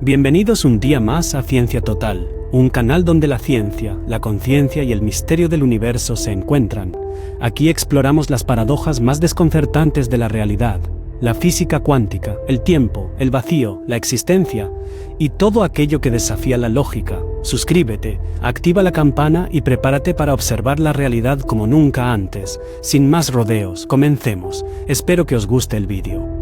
Bienvenidos un día más a Ciencia Total, un canal donde la ciencia, la conciencia y el misterio del universo se encuentran. Aquí exploramos las paradojas más desconcertantes de la realidad, la física cuántica, el tiempo, el vacío, la existencia y todo aquello que desafía la lógica. Suscríbete, activa la campana y prepárate para observar la realidad como nunca antes. Sin más rodeos, comencemos. Espero que os guste el vídeo.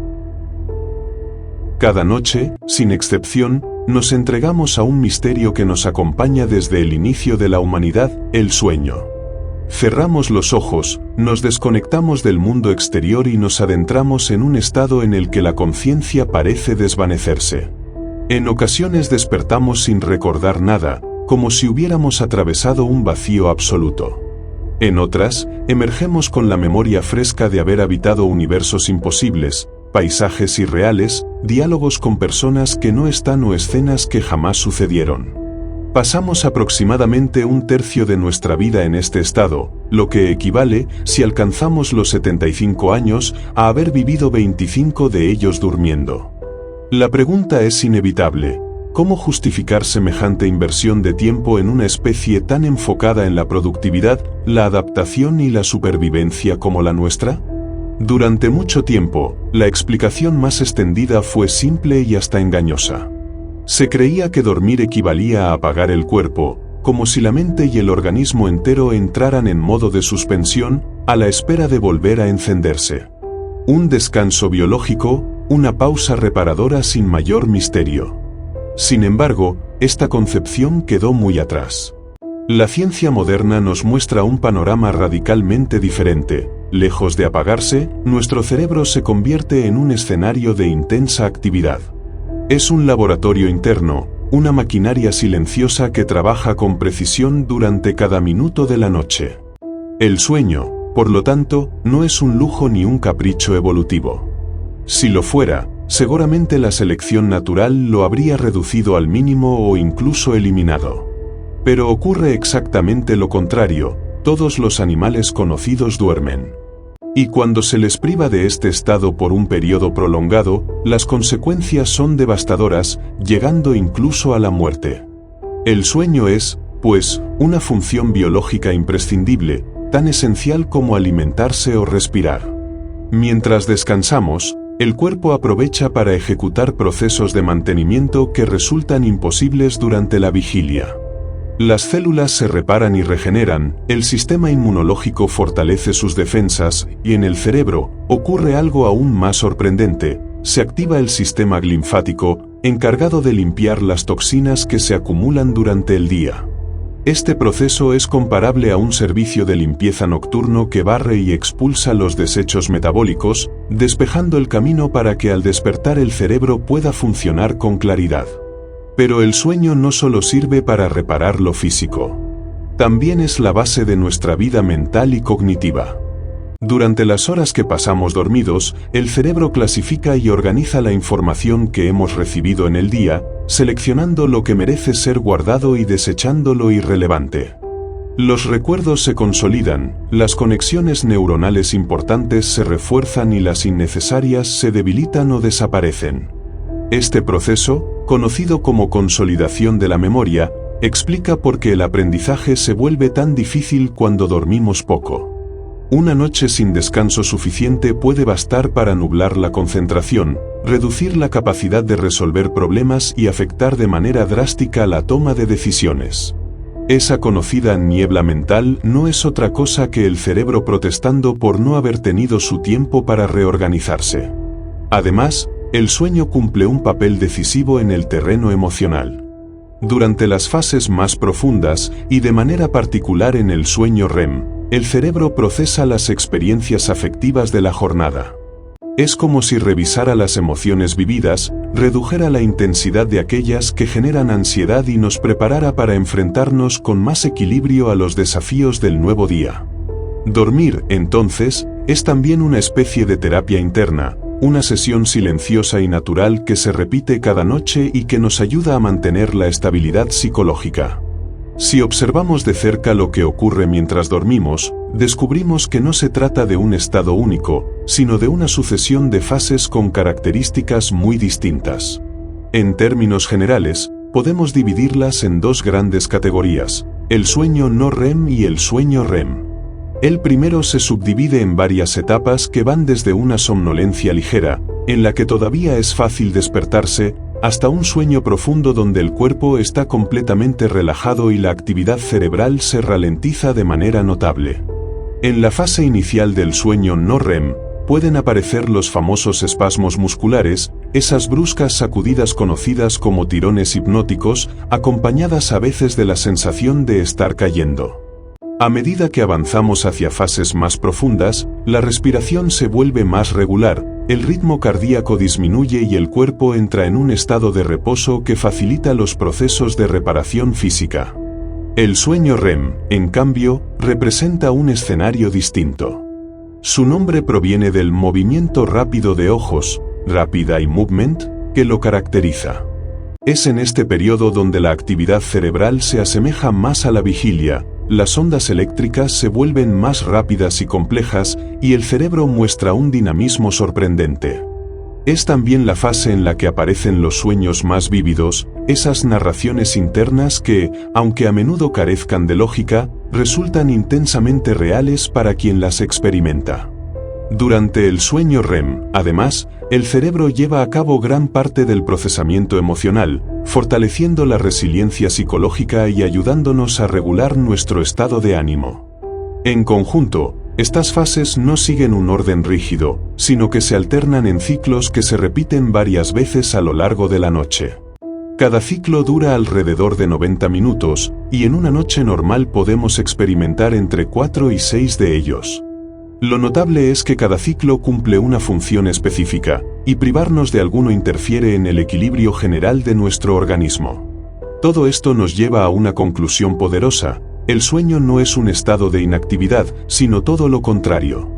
Cada noche, sin excepción, nos entregamos a un misterio que nos acompaña desde el inicio de la humanidad, el sueño. Cerramos los ojos, nos desconectamos del mundo exterior y nos adentramos en un estado en el que la conciencia parece desvanecerse. En ocasiones despertamos sin recordar nada, como si hubiéramos atravesado un vacío absoluto. En otras, emergemos con la memoria fresca de haber habitado universos imposibles, paisajes irreales, diálogos con personas que no están o escenas que jamás sucedieron. Pasamos aproximadamente un tercio de nuestra vida en este estado, lo que equivale, si alcanzamos los 75 años, a haber vivido 25 de ellos durmiendo. La pregunta es inevitable: ¿cómo justificar semejante inversión de tiempo en una especie tan enfocada en la productividad, la adaptación y la supervivencia como la nuestra? Durante mucho tiempo, la explicación más extendida fue simple y hasta engañosa. Se creía que dormir equivalía a apagar el cuerpo, como si la mente y el organismo entero entraran en modo de suspensión, a la espera de volver a encenderse. Un descanso biológico, una pausa reparadora sin mayor misterio. Sin embargo, esta concepción quedó muy atrás. La ciencia moderna nos muestra un panorama radicalmente diferente. Lejos de apagarse, nuestro cerebro se convierte en un escenario de intensa actividad. Es un laboratorio interno, una maquinaria silenciosa que trabaja con precisión durante cada minuto de la noche. El sueño, por lo tanto, no es un lujo ni un capricho evolutivo. Si lo fuera, seguramente la selección natural lo habría reducido al mínimo o incluso eliminado. Pero ocurre exactamente lo contrario: todos los animales conocidos duermen. Y cuando se les priva de este estado por un periodo prolongado, las consecuencias son devastadoras, llegando incluso a la muerte. El sueño es, pues, una función biológica imprescindible, tan esencial como alimentarse o respirar. Mientras descansamos, el cuerpo aprovecha para ejecutar procesos de mantenimiento que resultan imposibles durante la vigilia. Las células se reparan y regeneran, el sistema inmunológico fortalece sus defensas, y en el cerebro ocurre algo aún más sorprendente: se activa el sistema linfático, encargado de limpiar las toxinas que se acumulan durante el día. Este proceso es comparable a un servicio de limpieza nocturno que barre y expulsa los desechos metabólicos, despejando el camino para que al despertar el cerebro pueda funcionar con claridad. Pero el sueño no solo sirve para reparar lo físico. También es la base de nuestra vida mental y cognitiva. Durante las horas que pasamos dormidos, el cerebro clasifica y organiza la información que hemos recibido en el día, seleccionando lo que merece ser guardado y desechando lo irrelevante. Los recuerdos se consolidan, las conexiones neuronales importantes se refuerzan y las innecesarias se debilitan o desaparecen. Este proceso, conocido como consolidación de la memoria, explica por qué el aprendizaje se vuelve tan difícil cuando dormimos poco. Una noche sin descanso suficiente puede bastar para nublar la concentración, reducir la capacidad de resolver problemas y afectar de manera drástica la toma de decisiones. Esa conocida niebla mental no es otra cosa que el cerebro protestando por no haber tenido su tiempo para reorganizarse. Además, el sueño cumple un papel decisivo en el terreno emocional. Durante las fases más profundas, y de manera particular en el sueño REM, el cerebro procesa las experiencias afectivas de la jornada. Es como si revisara las emociones vividas, redujera la intensidad de aquellas que generan ansiedad y nos preparara para enfrentarnos con más equilibrio a los desafíos del nuevo día. Dormir, entonces, es también una especie de terapia interna, una sesión silenciosa y natural que se repite cada noche y que nos ayuda a mantener la estabilidad psicológica. Si observamos de cerca lo que ocurre mientras dormimos, descubrimos que no se trata de un estado único, sino de una sucesión de fases con características muy distintas. En términos generales, podemos dividirlas en dos grandes categorías, el sueño no REM y el sueño REM. El primero se subdivide en varias etapas que van desde una somnolencia ligera, en la que todavía es fácil despertarse, hasta un sueño profundo donde el cuerpo está completamente relajado y la actividad cerebral se ralentiza de manera notable. En la fase inicial del sueño no REM, pueden aparecer los famosos espasmos musculares, esas bruscas sacudidas conocidas como tirones hipnóticos, acompañadas a veces de la sensación de estar cayendo. A medida que avanzamos hacia fases más profundas, la respiración se vuelve más regular, el ritmo cardíaco disminuye y el cuerpo entra en un estado de reposo que facilita los procesos de reparación física. El sueño REM, en cambio, representa un escenario distinto. Su nombre proviene del movimiento rápido de ojos, rapid eye movement, que lo caracteriza. Es en este periodo donde la actividad cerebral se asemeja más a la vigilia, las ondas eléctricas se vuelven más rápidas y complejas, y el cerebro muestra un dinamismo sorprendente. Es también la fase en la que aparecen los sueños más vívidos, esas narraciones internas que, aunque a menudo carezcan de lógica, resultan intensamente reales para quien las experimenta. Durante el sueño REM, además, el cerebro lleva a cabo gran parte del procesamiento emocional, fortaleciendo la resiliencia psicológica y ayudándonos a regular nuestro estado de ánimo. En conjunto, estas fases no siguen un orden rígido, sino que se alternan en ciclos que se repiten varias veces a lo largo de la noche. Cada ciclo dura alrededor de 90 minutos, y en una noche normal podemos experimentar entre 4 y 6 de ellos. Lo notable es que cada ciclo cumple una función específica, y privarnos de alguno interfiere en el equilibrio general de nuestro organismo. Todo esto nos lleva a una conclusión poderosa: el sueño no es un estado de inactividad, sino todo lo contrario.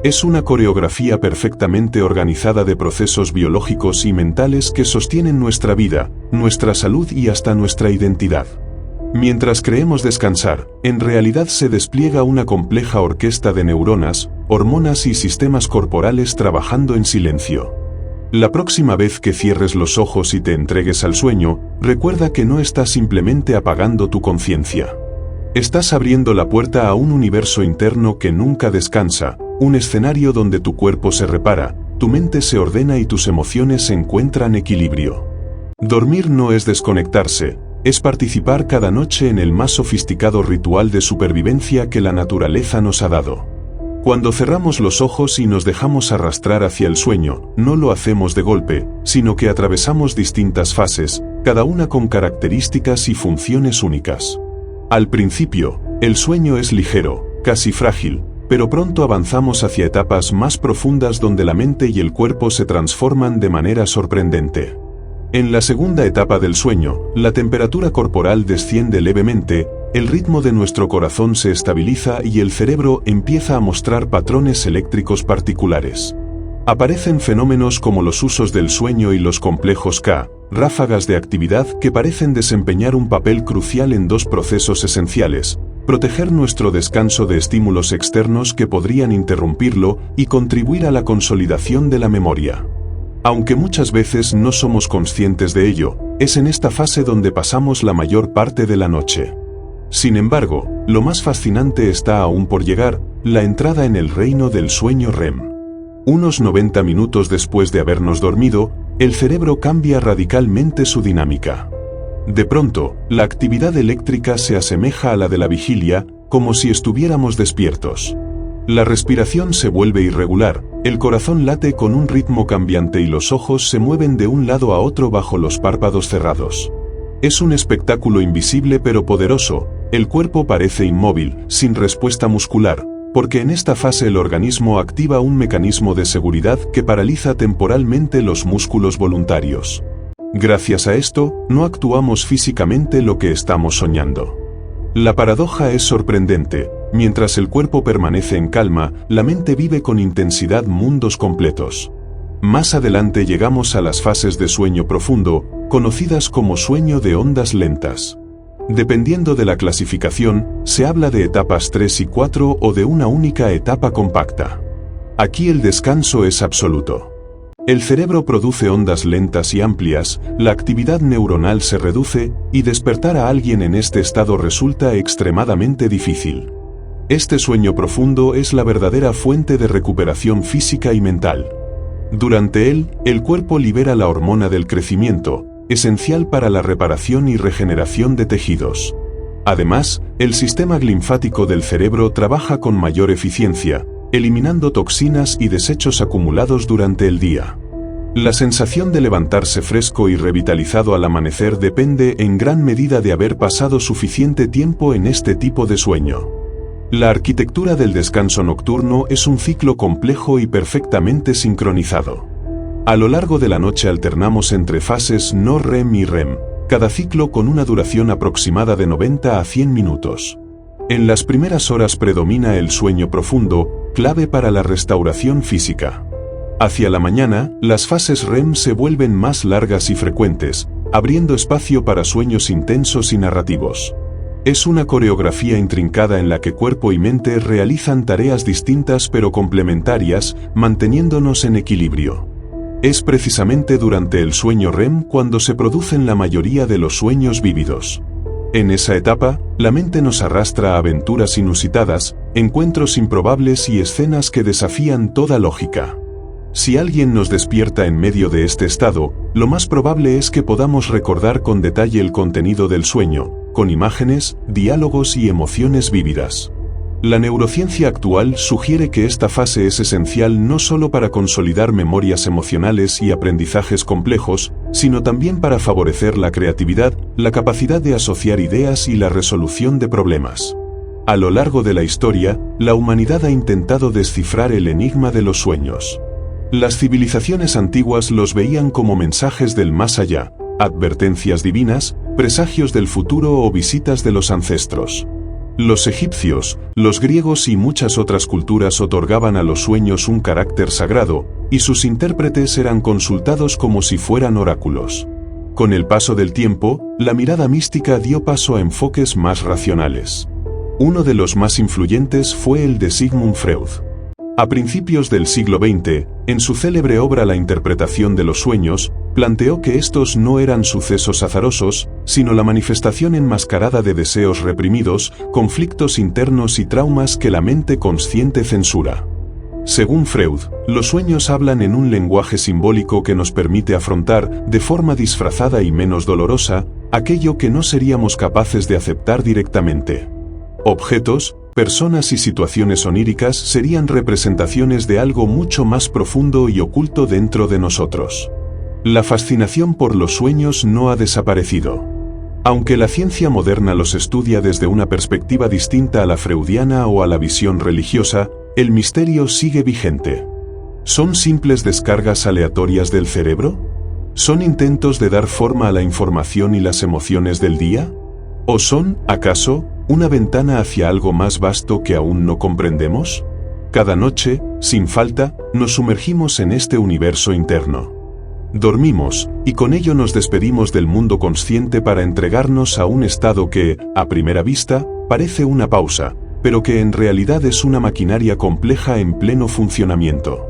Es una coreografía perfectamente organizada de procesos biológicos y mentales que sostienen nuestra vida, nuestra salud y hasta nuestra identidad. Mientras creemos descansar, en realidad se despliega una compleja orquesta de neuronas, hormonas y sistemas corporales trabajando en silencio. La próxima vez que cierres los ojos y te entregues al sueño, recuerda que no estás simplemente apagando tu conciencia. Estás abriendo la puerta a un universo interno que nunca descansa, un escenario donde tu cuerpo se repara, tu mente se ordena y tus emociones encuentran equilibrio. Dormir no es desconectarse, es participar cada noche en el más sofisticado ritual de supervivencia que la naturaleza nos ha dado. Cuando cerramos los ojos y nos dejamos arrastrar hacia el sueño, no lo hacemos de golpe, sino que atravesamos distintas fases, cada una con características y funciones únicas. Al principio, el sueño es ligero, casi frágil, pero pronto avanzamos hacia etapas más profundas donde la mente y el cuerpo se transforman de manera sorprendente. En la segunda etapa del sueño, la temperatura corporal desciende levemente, el ritmo de nuestro corazón se estabiliza y el cerebro empieza a mostrar patrones eléctricos particulares. Aparecen fenómenos como los usos del sueño y los complejos K, ráfagas de actividad que parecen desempeñar un papel crucial en dos procesos esenciales: proteger nuestro descanso de estímulos externos que podrían interrumpirlo y contribuir a la consolidación de la memoria. Aunque muchas veces no somos conscientes de ello, es en esta fase donde pasamos la mayor parte de la noche. Sin embargo, lo más fascinante está aún por llegar: la entrada en el reino del sueño REM. Unos 90 minutos después de habernos dormido, el cerebro cambia radicalmente su dinámica. De pronto, la actividad eléctrica se asemeja a la de la vigilia, como si estuviéramos despiertos. La respiración se vuelve irregular, el corazón late con un ritmo cambiante y los ojos se mueven de un lado a otro bajo los párpados cerrados. Es un espectáculo invisible pero poderoso. El cuerpo parece inmóvil, sin respuesta muscular, porque en esta fase el organismo activa un mecanismo de seguridad que paraliza temporalmente los músculos voluntarios. Gracias a esto, no actuamos físicamente lo que estamos soñando. La paradoja es sorprendente: mientras el cuerpo permanece en calma, la mente vive con intensidad mundos completos. Más adelante llegamos a las fases de sueño profundo, conocidas como sueño de ondas lentas. Dependiendo de la clasificación, se habla de etapas 3 y 4 o de una única etapa compacta. Aquí el descanso es absoluto. El cerebro produce ondas lentas y amplias, la actividad neuronal se reduce, y despertar a alguien en este estado resulta extremadamente difícil. Este sueño profundo es la verdadera fuente de recuperación física y mental. Durante él, el cuerpo libera la hormona del crecimiento, esencial para la reparación y regeneración de tejidos. Además, el sistema linfático del cerebro trabaja con mayor eficiencia, eliminando toxinas y desechos acumulados durante el día. La sensación de levantarse fresco y revitalizado al amanecer depende en gran medida de haber pasado suficiente tiempo en este tipo de sueño. La arquitectura del descanso nocturno es un ciclo complejo y perfectamente sincronizado. A lo largo de la noche alternamos entre fases no REM y REM, cada ciclo con una duración aproximada de 90 a 100 minutos. En las primeras horas predomina el sueño profundo, clave para la restauración física. Hacia la mañana, las fases REM se vuelven más largas y frecuentes, abriendo espacio para sueños intensos y narrativos. Es una coreografía intrincada en la que cuerpo y mente realizan tareas distintas pero complementarias, manteniéndonos en equilibrio. Es precisamente durante el sueño REM cuando se producen la mayoría de los sueños vívidos. En esa etapa, la mente nos arrastra a aventuras inusitadas, encuentros improbables y escenas que desafían toda lógica. Si alguien nos despierta en medio de este estado, lo más probable es que podamos recordar con detalle el contenido del sueño, con imágenes, diálogos y emociones vívidas. La neurociencia actual sugiere que esta fase es esencial no solo para consolidar memorias emocionales y aprendizajes complejos, sino también para favorecer la creatividad, la capacidad de asociar ideas y la resolución de problemas. A lo largo de la historia, la humanidad ha intentado descifrar el enigma de los sueños. Las civilizaciones antiguas los veían como mensajes del más allá, advertencias divinas, presagios del futuro o visitas de los ancestros. Los egipcios, los griegos y muchas otras culturas otorgaban a los sueños un carácter sagrado, y sus intérpretes eran consultados como si fueran oráculos. Con el paso del tiempo, la mirada mística dio paso a enfoques más racionales. Uno de los más influyentes fue el de Sigmund Freud. A principios del siglo XX, en su célebre obra La interpretación de los sueños, planteó que estos no eran sucesos azarosos, sino la manifestación enmascarada de deseos reprimidos, conflictos internos y traumas que la mente consciente censura. Según Freud, los sueños hablan en un lenguaje simbólico que nos permite afrontar, de forma disfrazada y menos dolorosa, aquello que no seríamos capaces de aceptar directamente. Objetos, personas y situaciones oníricas serían representaciones de algo mucho más profundo y oculto dentro de nosotros. La fascinación por los sueños no ha desaparecido. Aunque la ciencia moderna los estudia desde una perspectiva distinta a la freudiana o a la visión religiosa, el misterio sigue vigente. ¿Son simples descargas aleatorias del cerebro? ¿Son intentos de dar forma a la información y las emociones del día? ¿O son, acaso, una ventana hacia algo más vasto que aún no comprendemos? Cada noche, sin falta, nos sumergimos en este universo interno. Dormimos, y con ello nos despedimos del mundo consciente para entregarnos a un estado que, a primera vista, parece una pausa, pero que en realidad es una maquinaria compleja en pleno funcionamiento.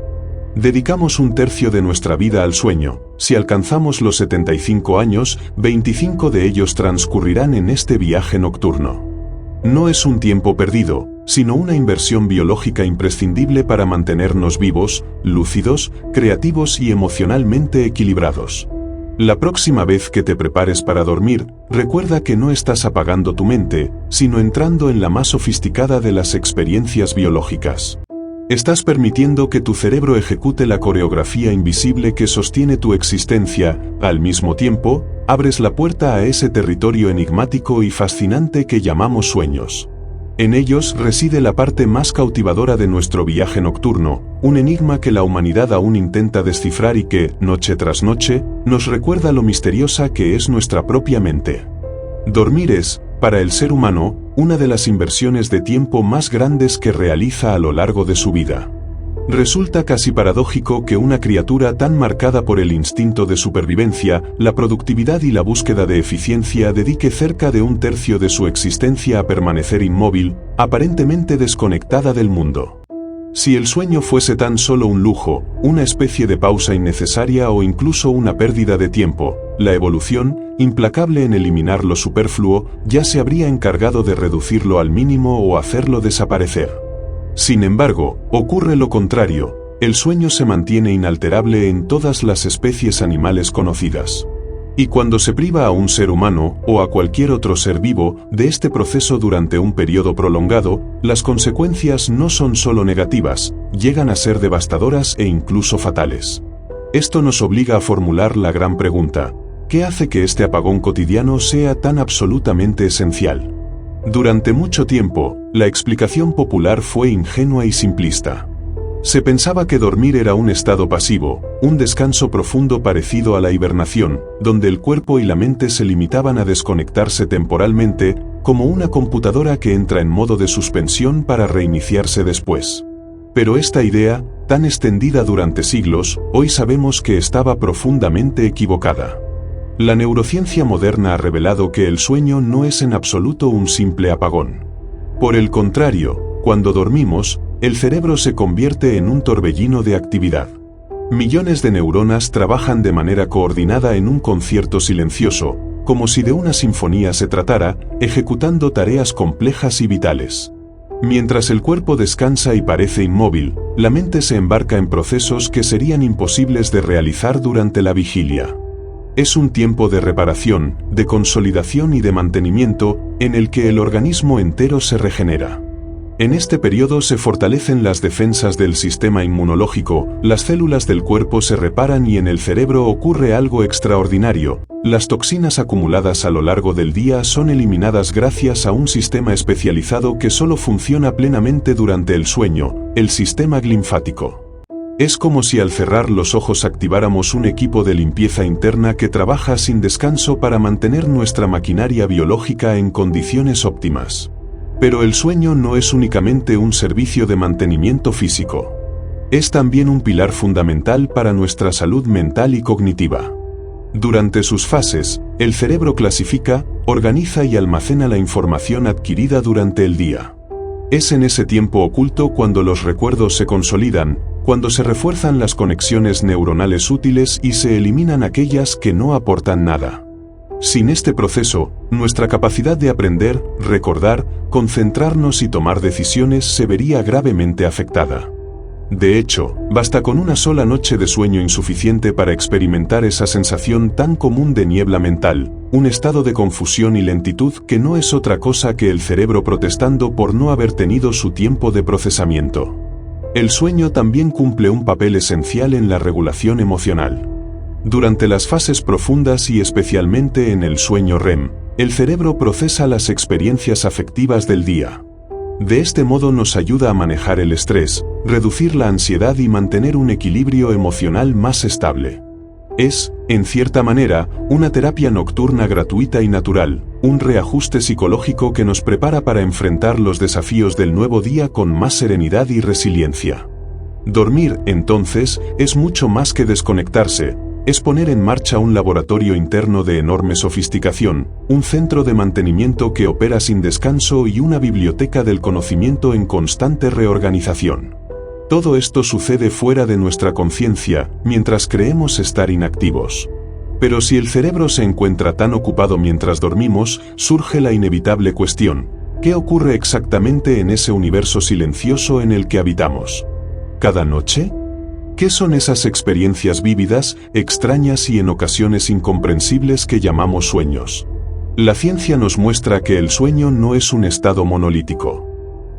Dedicamos un tercio de nuestra vida al sueño. Si alcanzamos los 75 años, 25 de ellos transcurrirán en este viaje nocturno. No es un tiempo perdido, sino una inversión biológica imprescindible para mantenernos vivos, lúcidos, creativos y emocionalmente equilibrados. La próxima vez que te prepares para dormir, recuerda que no estás apagando tu mente, sino entrando en la más sofisticada de las experiencias biológicas. Estás permitiendo que tu cerebro ejecute la coreografía invisible que sostiene tu existencia. Al mismo tiempo, abres la puerta a ese territorio enigmático y fascinante que llamamos sueños. En ellos reside la parte más cautivadora de nuestro viaje nocturno, un enigma que la humanidad aún intenta descifrar y que, noche tras noche, nos recuerda lo misteriosa que es nuestra propia mente. Dormir es, para el ser humano, una de las inversiones de tiempo más grandes que realiza a lo largo de su vida. Resulta casi paradójico que una criatura tan marcada por el instinto de supervivencia, la productividad y la búsqueda de eficiencia dedique cerca de un tercio de su existencia a permanecer inmóvil, aparentemente desconectada del mundo. Si el sueño fuese tan solo un lujo, una especie de pausa innecesaria o incluso una pérdida de tiempo, la evolución, implacable en eliminar lo superfluo, ya se habría encargado de reducirlo al mínimo o hacerlo desaparecer. Sin embargo, ocurre lo contrario, el sueño se mantiene inalterable en todas las especies animales conocidas. Y cuando se priva a un ser humano, o a cualquier otro ser vivo, de este proceso durante un periodo prolongado, las consecuencias no son solo negativas, llegan a ser devastadoras e incluso fatales. Esto nos obliga a formular la gran pregunta: ¿qué hace que este apagón cotidiano sea tan absolutamente esencial? Durante mucho tiempo, la explicación popular fue ingenua y simplista. Se pensaba que dormir era un estado pasivo, un descanso profundo parecido a la hibernación, donde el cuerpo y la mente se limitaban a desconectarse temporalmente, como una computadora que entra en modo de suspensión para reiniciarse después. Pero esta idea, tan extendida durante siglos, hoy sabemos que estaba profundamente equivocada. La neurociencia moderna ha revelado que el sueño no es en absoluto un simple apagón. Por el contrario, cuando dormimos, el cerebro se convierte en un torbellino de actividad. Millones de neuronas trabajan de manera coordinada en un concierto silencioso, como si de una sinfonía se tratara, ejecutando tareas complejas y vitales. Mientras el cuerpo descansa y parece inmóvil, la mente se embarca en procesos que serían imposibles de realizar durante la vigilia. Es un tiempo de reparación, de consolidación y de mantenimiento, en el que el organismo entero se regenera. En este periodo se fortalecen las defensas del sistema inmunológico, las células del cuerpo se reparan y en el cerebro ocurre algo extraordinario. Las toxinas acumuladas a lo largo del día son eliminadas gracias a un sistema especializado que solo funciona plenamente durante el sueño, el sistema linfático. Es como si al cerrar los ojos activáramos un equipo de limpieza interna que trabaja sin descanso para mantener nuestra maquinaria biológica en condiciones óptimas. Pero el sueño no es únicamente un servicio de mantenimiento físico. Es también un pilar fundamental para nuestra salud mental y cognitiva. Durante sus fases, el cerebro clasifica, organiza y almacena la información adquirida durante el día. Es en ese tiempo oculto cuando los recuerdos se consolidan, cuando se refuerzan las conexiones neuronales útiles y se eliminan aquellas que no aportan nada. Sin este proceso, nuestra capacidad de aprender, recordar, concentrarnos y tomar decisiones se vería gravemente afectada. De hecho, basta con una sola noche de sueño insuficiente para experimentar esa sensación tan común de niebla mental, un estado de confusión y lentitud que no es otra cosa que el cerebro protestando por no haber tenido su tiempo de procesamiento. El sueño también cumple un papel esencial en la regulación emocional. Durante las fases profundas y especialmente en el sueño REM, el cerebro procesa las experiencias afectivas del día. De este modo nos ayuda a manejar el estrés, reducir la ansiedad y mantener un equilibrio emocional más estable. Es, en cierta manera, una terapia nocturna gratuita y natural, un reajuste psicológico que nos prepara para enfrentar los desafíos del nuevo día con más serenidad y resiliencia. Dormir, entonces, es mucho más que desconectarse. Es poner en marcha un laboratorio interno de enorme sofisticación, un centro de mantenimiento que opera sin descanso y una biblioteca del conocimiento en constante reorganización. Todo esto sucede fuera de nuestra conciencia, mientras creemos estar inactivos. Pero si el cerebro se encuentra tan ocupado mientras dormimos, surge la inevitable cuestión: ¿qué ocurre exactamente en ese universo silencioso en el que habitamos? ¿Cada noche? ¿Qué son esas experiencias vívidas, extrañas y en ocasiones incomprensibles que llamamos sueños? La ciencia nos muestra que el sueño no es un estado monolítico.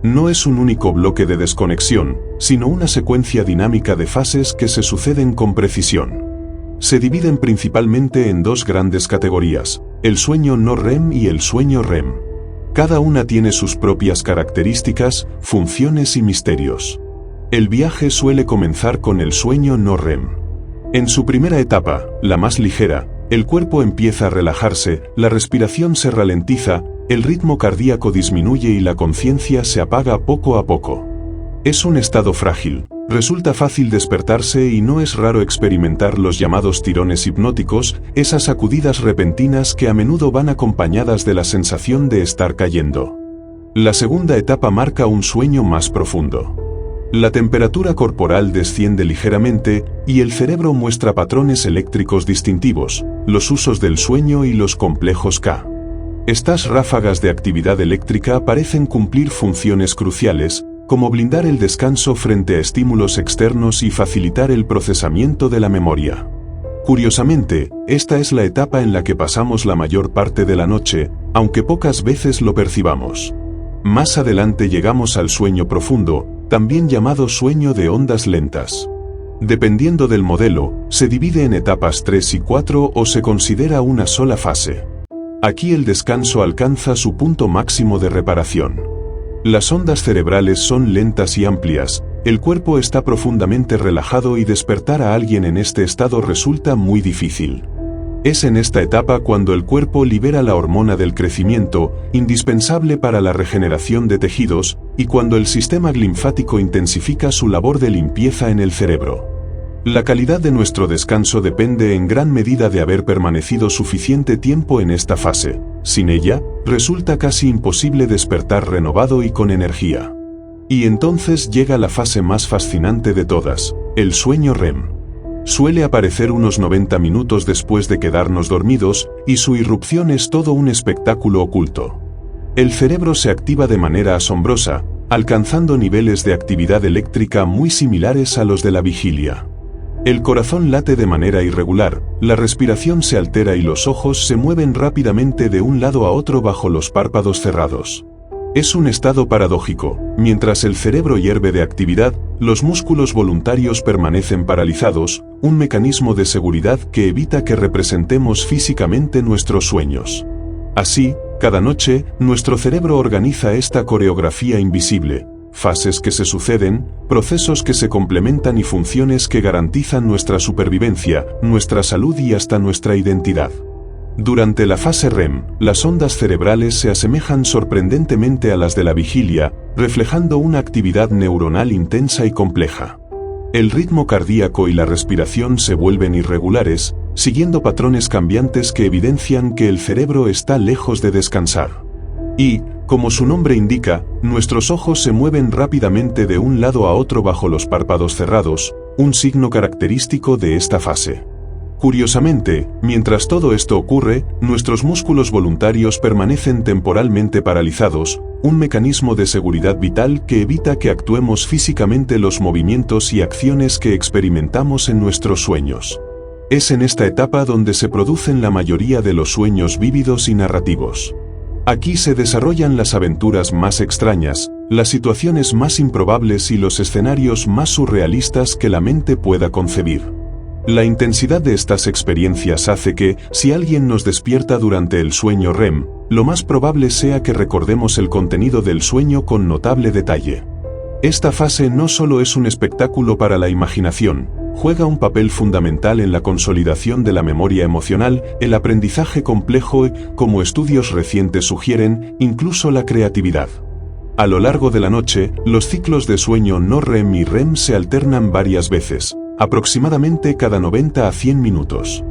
No es un único bloque de desconexión, sino una secuencia dinámica de fases que se suceden con precisión. Se dividen principalmente en dos grandes categorías: el sueño no REM y el sueño REM. Cada una tiene sus propias características, funciones y misterios. El viaje suele comenzar con el sueño no REM. En su primera etapa, la más ligera, el cuerpo empieza a relajarse, la respiración se ralentiza, el ritmo cardíaco disminuye y la conciencia se apaga poco a poco. Es un estado frágil, resulta fácil despertarse y no es raro experimentar los llamados tirones hipnóticos, esas sacudidas repentinas que a menudo van acompañadas de la sensación de estar cayendo. La segunda etapa marca un sueño más profundo. La temperatura corporal desciende ligeramente y el cerebro muestra patrones eléctricos distintivos, los usos del sueño y los complejos K. Estas ráfagas de actividad eléctrica parecen cumplir funciones cruciales, como blindar el descanso frente a estímulos externos y facilitar el procesamiento de la memoria. Curiosamente, esta es la etapa en la que pasamos la mayor parte de la noche, aunque pocas veces lo percibamos. Más adelante llegamos al sueño profundo, también llamado sueño de ondas lentas. Dependiendo del modelo, se divide en etapas 3 y 4 o se considera una sola fase. Aquí el descanso alcanza su punto máximo de reparación. Las ondas cerebrales son lentas y amplias, el cuerpo está profundamente relajado y despertar a alguien en este estado resulta muy difícil. Es en esta etapa cuando el cuerpo libera la hormona del crecimiento, indispensable para la regeneración de tejidos, y cuando el sistema linfático intensifica su labor de limpieza en el cerebro. La calidad de nuestro descanso depende en gran medida de haber permanecido suficiente tiempo en esta fase. Sin ella, resulta casi imposible despertar renovado y con energía. Y entonces llega la fase más fascinante de todas, el sueño REM. Suele aparecer unos 90 minutos después de quedarnos dormidos, y su irrupción es todo un espectáculo oculto. El cerebro se activa de manera asombrosa, alcanzando niveles de actividad eléctrica muy similares a los de la vigilia. El corazón late de manera irregular, la respiración se altera y los ojos se mueven rápidamente de un lado a otro bajo los párpados cerrados. Es un estado paradójico. Mientras el cerebro hierve de actividad, los músculos voluntarios permanecen paralizados, un mecanismo de seguridad que evita que representemos físicamente nuestros sueños. Así, cada noche, nuestro cerebro organiza esta coreografía invisible, fases que se suceden, procesos que se complementan y funciones que garantizan nuestra supervivencia, nuestra salud y hasta nuestra identidad. Durante la fase REM, las ondas cerebrales se asemejan sorprendentemente a las de la vigilia, reflejando una actividad neuronal intensa y compleja. El ritmo cardíaco y la respiración se vuelven irregulares, siguiendo patrones cambiantes que evidencian que el cerebro está lejos de descansar. Y, como su nombre indica, nuestros ojos se mueven rápidamente de un lado a otro bajo los párpados cerrados, un signo característico de esta fase. Curiosamente, mientras todo esto ocurre, nuestros músculos voluntarios permanecen temporalmente paralizados, un mecanismo de seguridad vital que evita que actuemos físicamente los movimientos y acciones que experimentamos en nuestros sueños. Es en esta etapa donde se producen la mayoría de los sueños vívidos y narrativos. Aquí se desarrollan las aventuras más extrañas, las situaciones más improbables y los escenarios más surrealistas que la mente pueda concebir. La intensidad de estas experiencias hace que, si alguien nos despierta durante el sueño REM, lo más probable sea que recordemos el contenido del sueño con notable detalle. Esta fase no solo es un espectáculo para la imaginación, juega un papel fundamental en la consolidación de la memoria emocional, el aprendizaje complejo y, como estudios recientes sugieren, incluso la creatividad. A lo largo de la noche, los ciclos de sueño no REM y REM se alternan varias veces, aproximadamente cada 90 a 100 minutos.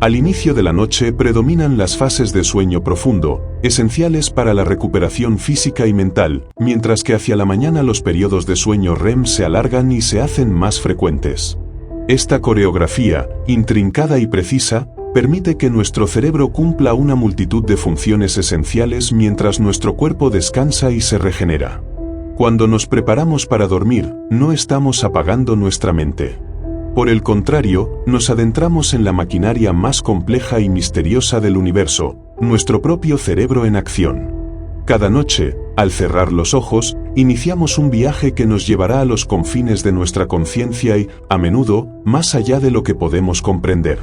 Al inicio de la noche predominan las fases de sueño profundo, esenciales para la recuperación física y mental, mientras que hacia la mañana los periodos de sueño REM se alargan y se hacen más frecuentes. Esta coreografía, intrincada y precisa, permite que nuestro cerebro cumpla una multitud de funciones esenciales mientras nuestro cuerpo descansa y se regenera. Cuando nos preparamos para dormir, no estamos apagando nuestra mente. Por el contrario, nos adentramos en la maquinaria más compleja y misteriosa del universo, nuestro propio cerebro en acción. Cada noche, al cerrar los ojos, iniciamos un viaje que nos llevará a los confines de nuestra conciencia y, a menudo, más allá de lo que podemos comprender.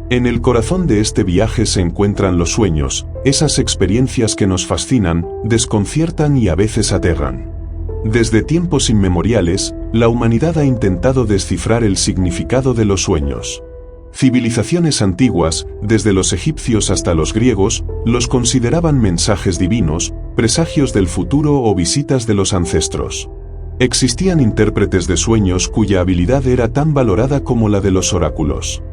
En el corazón de este viaje se encuentran los sueños, esas experiencias que nos fascinan, desconciertan y a veces aterran. Desde tiempos inmemoriales, la humanidad ha intentado descifrar el significado de los sueños. Civilizaciones antiguas, desde los egipcios hasta los griegos, los consideraban mensajes divinos, presagios del futuro o visitas de los ancestros. Existían intérpretes de sueños cuya habilidad era tan valorada como la de los oráculos.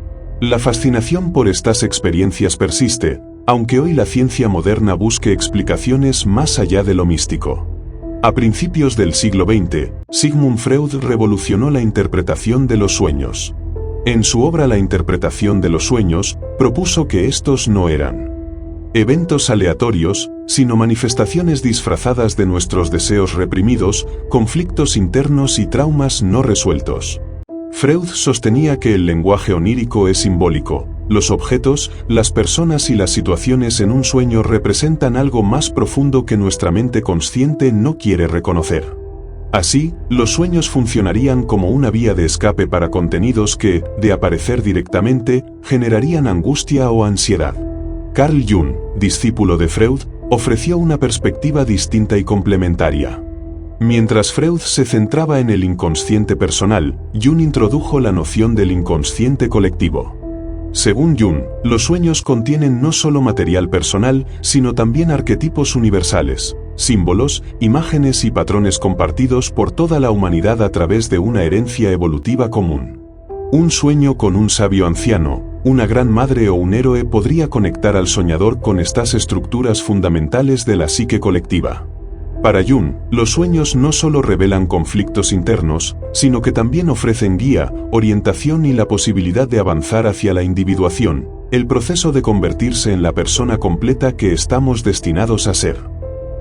La fascinación por estas experiencias persiste, aunque hoy la ciencia moderna busque explicaciones más allá de lo místico. A principios del siglo XX, Sigmund Freud revolucionó la interpretación de los sueños. En su obra La interpretación de los sueños, propuso que estos no eran eventos aleatorios, sino manifestaciones disfrazadas de nuestros deseos reprimidos, conflictos internos y traumas no resueltos. Freud sostenía que el lenguaje onírico es simbólico. Los objetos, las personas y las situaciones en un sueño representan algo más profundo que nuestra mente consciente no quiere reconocer. Así, los sueños funcionarían como una vía de escape para contenidos que, de aparecer directamente, generarían angustia o ansiedad. Carl Jung, discípulo de Freud, ofreció una perspectiva distinta y complementaria. Mientras Freud se centraba en el inconsciente personal, Jung introdujo la noción del inconsciente colectivo. Según Jung, los sueños contienen no solo material personal, sino también arquetipos universales, símbolos, imágenes y patrones compartidos por toda la humanidad a través de una herencia evolutiva común. Un sueño con un sabio anciano, una gran madre o un héroe podría conectar al soñador con estas estructuras fundamentales de la psique colectiva. Para Jung, los sueños no solo revelan conflictos internos, sino que también ofrecen guía, orientación y la posibilidad de avanzar hacia la individuación, el proceso de convertirse en la persona completa que estamos destinados a ser.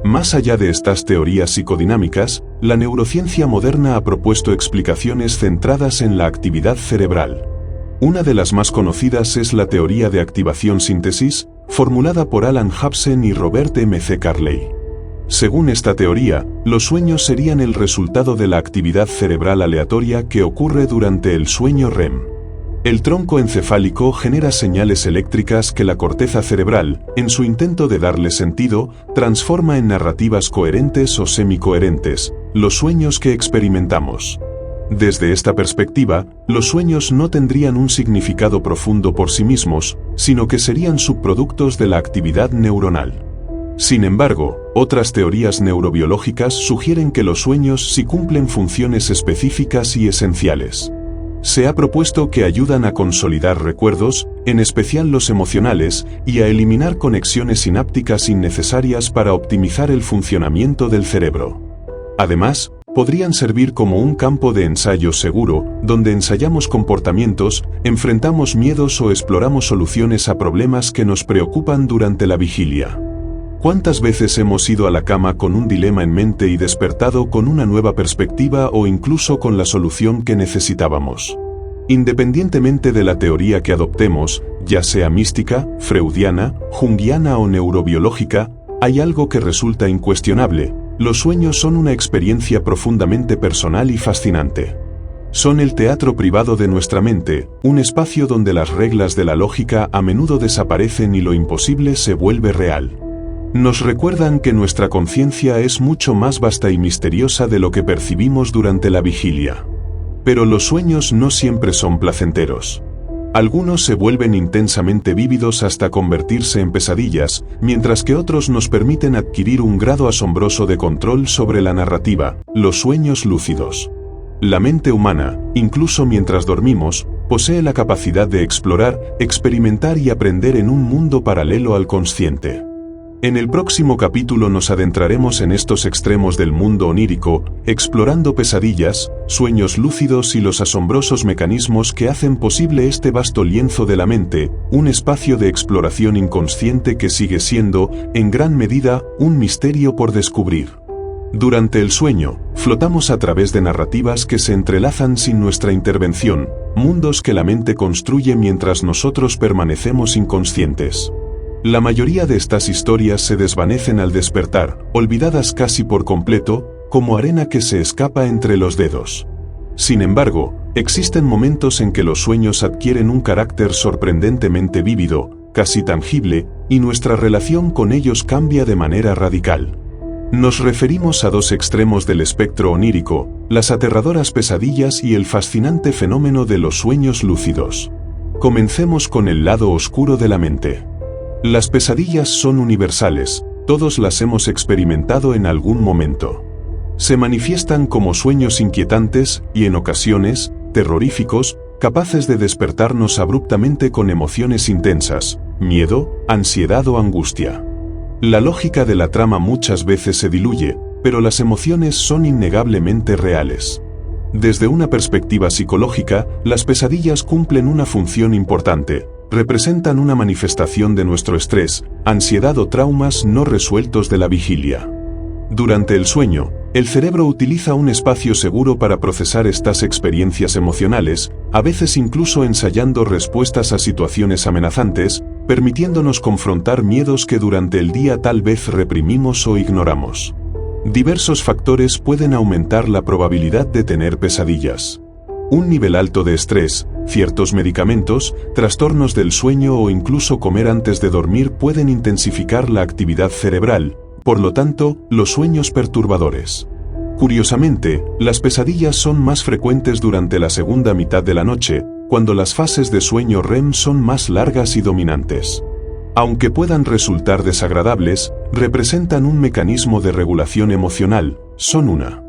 Más allá de estas teorías psicodinámicas, la neurociencia moderna ha propuesto explicaciones centradas en la actividad cerebral. Una de las más conocidas es la teoría de activación-síntesis, formulada por Alan Hobson y Robert M. C. Carley. Según esta teoría, los sueños serían el resultado de la actividad cerebral aleatoria que ocurre durante el sueño REM. El tronco encefálico genera señales eléctricas que la corteza cerebral, en su intento de darle sentido, transforma en narrativas coherentes o semicoherentes, los sueños que experimentamos. Desde esta perspectiva, los sueños no tendrían un significado profundo por sí mismos, sino que serían subproductos de la actividad neuronal. Sin embargo, otras teorías neurobiológicas sugieren que los sueños sí cumplen funciones específicas y esenciales. Se ha propuesto que ayudan a consolidar recuerdos, en especial los emocionales, y a eliminar conexiones sinápticas innecesarias para optimizar el funcionamiento del cerebro. Además, podrían servir como un campo de ensayo seguro, donde ensayamos comportamientos, enfrentamos miedos o exploramos soluciones a problemas que nos preocupan durante la vigilia. ¿Cuántas veces hemos ido a la cama con un dilema en mente y despertado con una nueva perspectiva o incluso con la solución que necesitábamos? Independientemente de la teoría que adoptemos, ya sea mística, freudiana, junguiana o neurobiológica, hay algo que resulta incuestionable: los sueños son una experiencia profundamente personal y fascinante. Son el teatro privado de nuestra mente, un espacio donde las reglas de la lógica a menudo desaparecen y lo imposible se vuelve real. Nos recuerdan que nuestra conciencia es mucho más vasta y misteriosa de lo que percibimos durante la vigilia. Pero los sueños no siempre son placenteros. Algunos se vuelven intensamente vívidos hasta convertirse en pesadillas, mientras que otros nos permiten adquirir un grado asombroso de control sobre la narrativa, los sueños lúcidos. La mente humana, incluso mientras dormimos, posee la capacidad de explorar, experimentar y aprender en un mundo paralelo al consciente. En el próximo capítulo nos adentraremos en estos extremos del mundo onírico, explorando pesadillas, sueños lúcidos y los asombrosos mecanismos que hacen posible este vasto lienzo de la mente, un espacio de exploración inconsciente que sigue siendo, en gran medida, un misterio por descubrir. Durante el sueño, flotamos a través de narrativas que se entrelazan sin nuestra intervención, mundos que la mente construye mientras nosotros permanecemos inconscientes. La mayoría de estas historias se desvanecen al despertar, olvidadas casi por completo, como arena que se escapa entre los dedos. Sin embargo, existen momentos en que los sueños adquieren un carácter sorprendentemente vívido, casi tangible, y nuestra relación con ellos cambia de manera radical. Nos referimos a dos extremos del espectro onírico, las aterradoras pesadillas y el fascinante fenómeno de los sueños lúcidos. Comencemos con el lado oscuro de la mente. Las pesadillas son universales, todos las hemos experimentado en algún momento. Se manifiestan como sueños inquietantes y, en ocasiones, terroríficos, capaces de despertarnos abruptamente con emociones intensas, miedo, ansiedad o angustia. La lógica de la trama muchas veces se diluye, pero las emociones son innegablemente reales. Desde una perspectiva psicológica, las pesadillas cumplen una función importante. Representan una manifestación de nuestro estrés, ansiedad o traumas no resueltos de la vigilia. Durante el sueño, el cerebro utiliza un espacio seguro para procesar estas experiencias emocionales, a veces incluso ensayando respuestas a situaciones amenazantes, permitiéndonos confrontar miedos que durante el día tal vez reprimimos o ignoramos. Diversos factores pueden aumentar la probabilidad de tener pesadillas. Un nivel alto de estrés, ciertos medicamentos, trastornos del sueño o incluso comer antes de dormir pueden intensificar la actividad cerebral, por lo tanto, los sueños perturbadores. Curiosamente, las pesadillas son más frecuentes durante la segunda mitad de la noche, cuando las fases de sueño REM son más largas y dominantes. Aunque puedan resultar desagradables, representan un mecanismo de regulación emocional, son una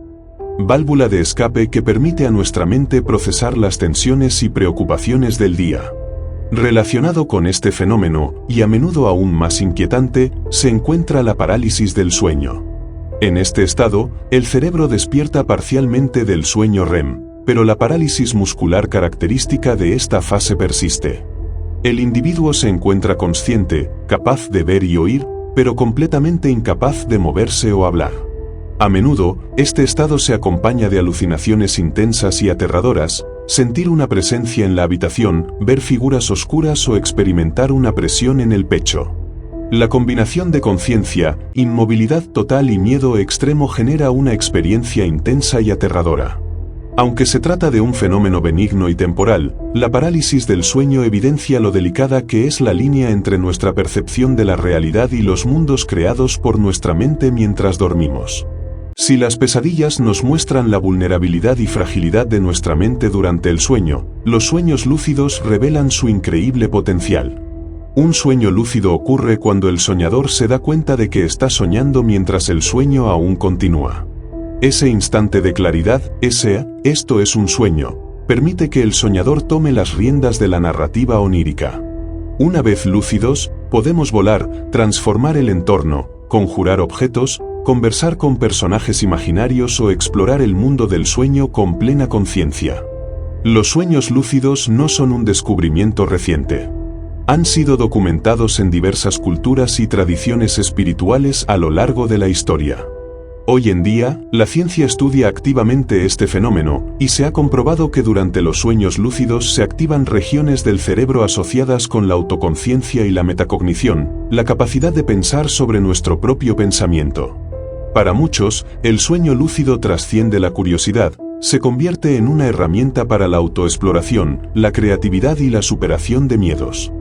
válvula de escape que permite a nuestra mente procesar las tensiones y preocupaciones del día. Relacionado con este fenómeno, y a menudo aún más inquietante, se encuentra la parálisis del sueño. En este estado, el cerebro despierta parcialmente del sueño REM, pero la parálisis muscular característica de esta fase persiste. El individuo se encuentra consciente, capaz de ver y oír, pero completamente incapaz de moverse o hablar. A menudo, este estado se acompaña de alucinaciones intensas y aterradoras, sentir una presencia en la habitación, ver figuras oscuras o experimentar una presión en el pecho. La combinación de conciencia, inmovilidad total y miedo extremo genera una experiencia intensa y aterradora. Aunque se trata de un fenómeno benigno y temporal, la parálisis del sueño evidencia lo delicada que es la línea entre nuestra percepción de la realidad y los mundos creados por nuestra mente mientras dormimos. Si las pesadillas nos muestran la vulnerabilidad y fragilidad de nuestra mente durante el sueño, los sueños lúcidos revelan su increíble potencial. Un sueño lúcido ocurre cuando el soñador se da cuenta de que está soñando mientras el sueño aún continúa. Ese instante de claridad, esto es un sueño, permite que el soñador tome las riendas de la narrativa onírica. Una vez lúcidos, podemos volar, transformar el entorno, conjurar objetos, conversar con personajes imaginarios o explorar el mundo del sueño con plena conciencia. Los sueños lúcidos no son un descubrimiento reciente. Han sido documentados en diversas culturas y tradiciones espirituales a lo largo de la historia. Hoy en día, la ciencia estudia activamente este fenómeno, y se ha comprobado que durante los sueños lúcidos se activan regiones del cerebro asociadas con la autoconciencia y la metacognición, la capacidad de pensar sobre nuestro propio pensamiento. Para muchos, el sueño lúcido trasciende la curiosidad, se convierte en una herramienta para la autoexploración, la creatividad y la superación de miedos.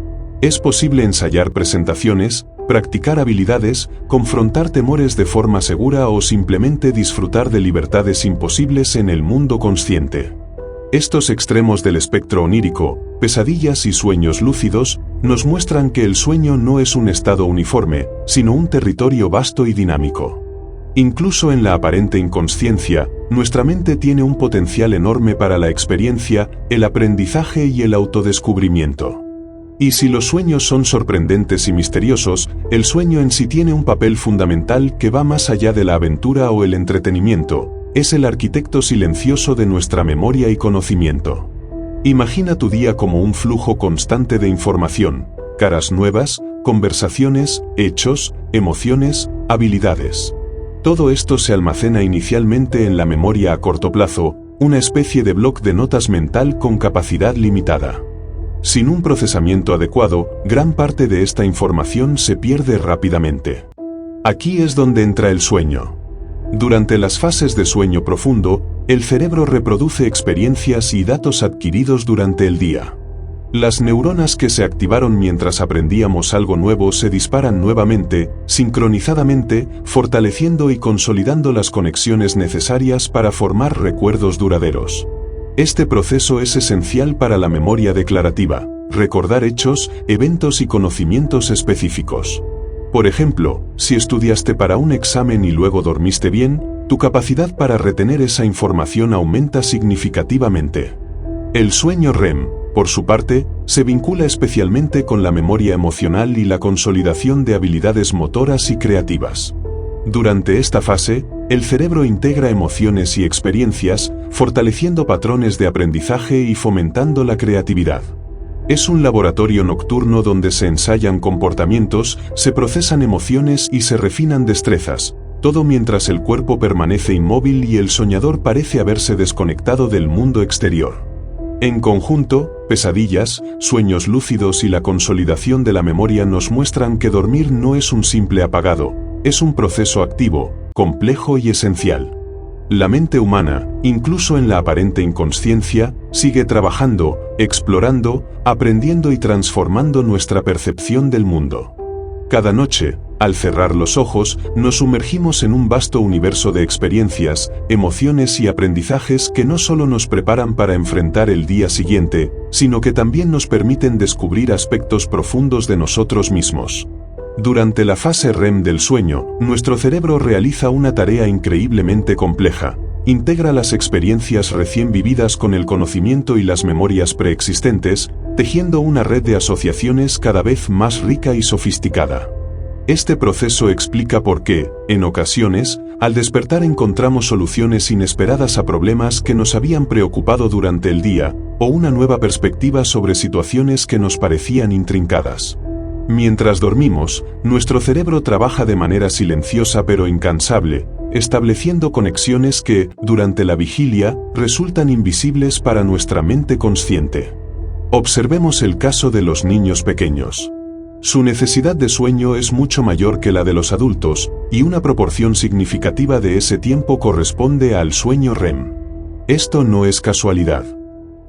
Es posible ensayar presentaciones, practicar habilidades, confrontar temores de forma segura o simplemente disfrutar de libertades imposibles en el mundo consciente. Estos extremos del espectro onírico, pesadillas y sueños lúcidos, nos muestran que el sueño no es un estado uniforme, sino un territorio vasto y dinámico. Incluso en la aparente inconsciencia, nuestra mente tiene un potencial enorme para la experiencia, el aprendizaje y el autodescubrimiento. Y si los sueños son sorprendentes y misteriosos, el sueño en sí tiene un papel fundamental que va más allá de la aventura o el entretenimiento, es el arquitecto silencioso de nuestra memoria y conocimiento. Imagina tu día como un flujo constante de información, caras nuevas, conversaciones, hechos, emociones, habilidades. Todo esto se almacena inicialmente en la memoria a corto plazo, una especie de bloc de notas mental con capacidad limitada. Sin un procesamiento adecuado, gran parte de esta información se pierde rápidamente. Aquí es donde entra el sueño. Durante las fases de sueño profundo, el cerebro reproduce experiencias y datos adquiridos durante el día. Las neuronas que se activaron mientras aprendíamos algo nuevo se disparan nuevamente, sincronizadamente, fortaleciendo y consolidando las conexiones necesarias para formar recuerdos duraderos. Este proceso es esencial para la memoria declarativa, recordar hechos, eventos y conocimientos específicos. Por ejemplo, si estudiaste para un examen y luego dormiste bien, tu capacidad para retener esa información aumenta significativamente. El sueño REM, por su parte, se vincula especialmente con la memoria emocional y la consolidación de habilidades motoras y creativas. Durante esta fase, el cerebro integra emociones y experiencias, fortaleciendo patrones de aprendizaje y fomentando la creatividad. Es un laboratorio nocturno donde se ensayan comportamientos, se procesan emociones y se refinan destrezas, todo mientras el cuerpo permanece inmóvil y el soñador parece haberse desconectado del mundo exterior. En conjunto, pesadillas, sueños lúcidos y la consolidación de la memoria nos muestran que dormir no es un simple apagado, es un proceso activo, complejo y esencial. La mente humana, incluso en la aparente inconsciencia, sigue trabajando, explorando, aprendiendo y transformando nuestra percepción del mundo. Cada noche, al cerrar los ojos, nos sumergimos en un vasto universo de experiencias, emociones y aprendizajes que no solo nos preparan para enfrentar el día siguiente, sino que también nos permiten descubrir aspectos profundos de nosotros mismos. Durante la fase REM del sueño, nuestro cerebro realiza una tarea increíblemente compleja. Integra las experiencias recién vividas con el conocimiento y las memorias preexistentes, tejiendo una red de asociaciones cada vez más rica y sofisticada. Este proceso explica por qué, en ocasiones, al despertar encontramos soluciones inesperadas a problemas que nos habían preocupado durante el día, o una nueva perspectiva sobre situaciones que nos parecían intrincadas. Mientras dormimos, nuestro cerebro trabaja de manera silenciosa pero incansable, estableciendo conexiones que, durante la vigilia, resultan invisibles para nuestra mente consciente. Observemos el caso de los niños pequeños. Su necesidad de sueño es mucho mayor que la de los adultos, y una proporción significativa de ese tiempo corresponde al sueño REM. Esto no es casualidad.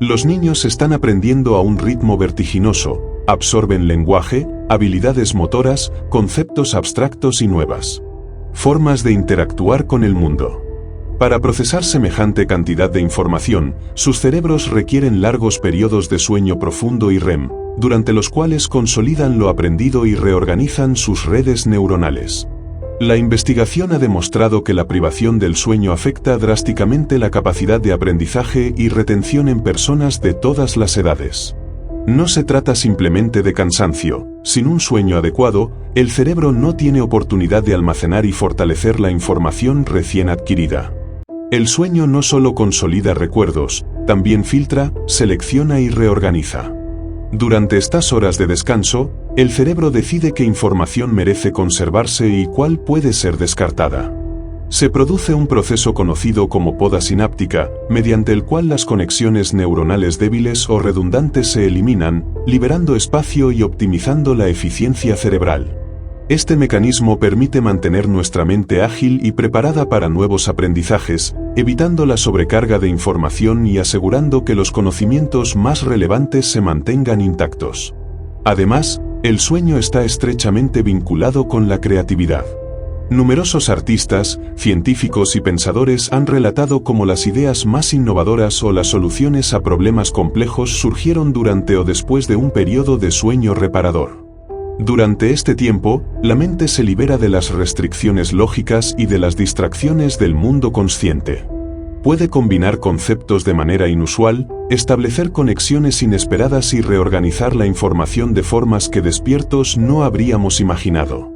Los niños están aprendiendo a un ritmo vertiginoso, absorben lenguaje, habilidades motoras, conceptos abstractos y nuevas formas de interactuar con el mundo. Para procesar semejante cantidad de información, sus cerebros requieren largos periodos de sueño profundo y REM, durante los cuales consolidan lo aprendido y reorganizan sus redes neuronales. La investigación ha demostrado que la privación del sueño afecta drásticamente la capacidad de aprendizaje y retención en personas de todas las edades. No se trata simplemente de cansancio. Sin un sueño adecuado, el cerebro no tiene oportunidad de almacenar y fortalecer la información recién adquirida. El sueño no solo consolida recuerdos, también filtra, selecciona y reorganiza. Durante estas horas de descanso, el cerebro decide qué información merece conservarse y cuál puede ser descartada. Se produce un proceso conocido como poda sináptica, mediante el cual las conexiones neuronales débiles o redundantes se eliminan, liberando espacio y optimizando la eficiencia cerebral. Este mecanismo permite mantener nuestra mente ágil y preparada para nuevos aprendizajes, evitando la sobrecarga de información y asegurando que los conocimientos más relevantes se mantengan intactos. Además, el sueño está estrechamente vinculado con la creatividad. Numerosos artistas, científicos y pensadores han relatado cómo las ideas más innovadoras o las soluciones a problemas complejos surgieron durante o después de un periodo de sueño reparador. Durante este tiempo, la mente se libera de las restricciones lógicas y de las distracciones del mundo consciente. Puede combinar conceptos de manera inusual, establecer conexiones inesperadas y reorganizar la información de formas que despiertos no habríamos imaginado.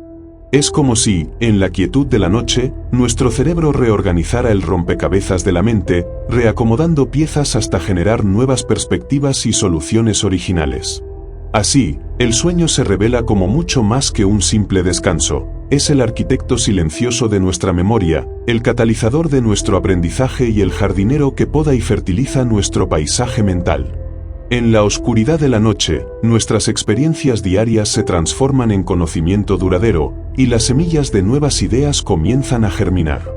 Es como si, en la quietud de la noche, nuestro cerebro reorganizara el rompecabezas de la mente, reacomodando piezas hasta generar nuevas perspectivas y soluciones originales. Así, el sueño se revela como mucho más que un simple descanso. Es el arquitecto silencioso de nuestra memoria, el catalizador de nuestro aprendizaje y el jardinero que poda y fertiliza nuestro paisaje mental. En la oscuridad de la noche, nuestras experiencias diarias se transforman en conocimiento duradero, y las semillas de nuevas ideas comienzan a germinar.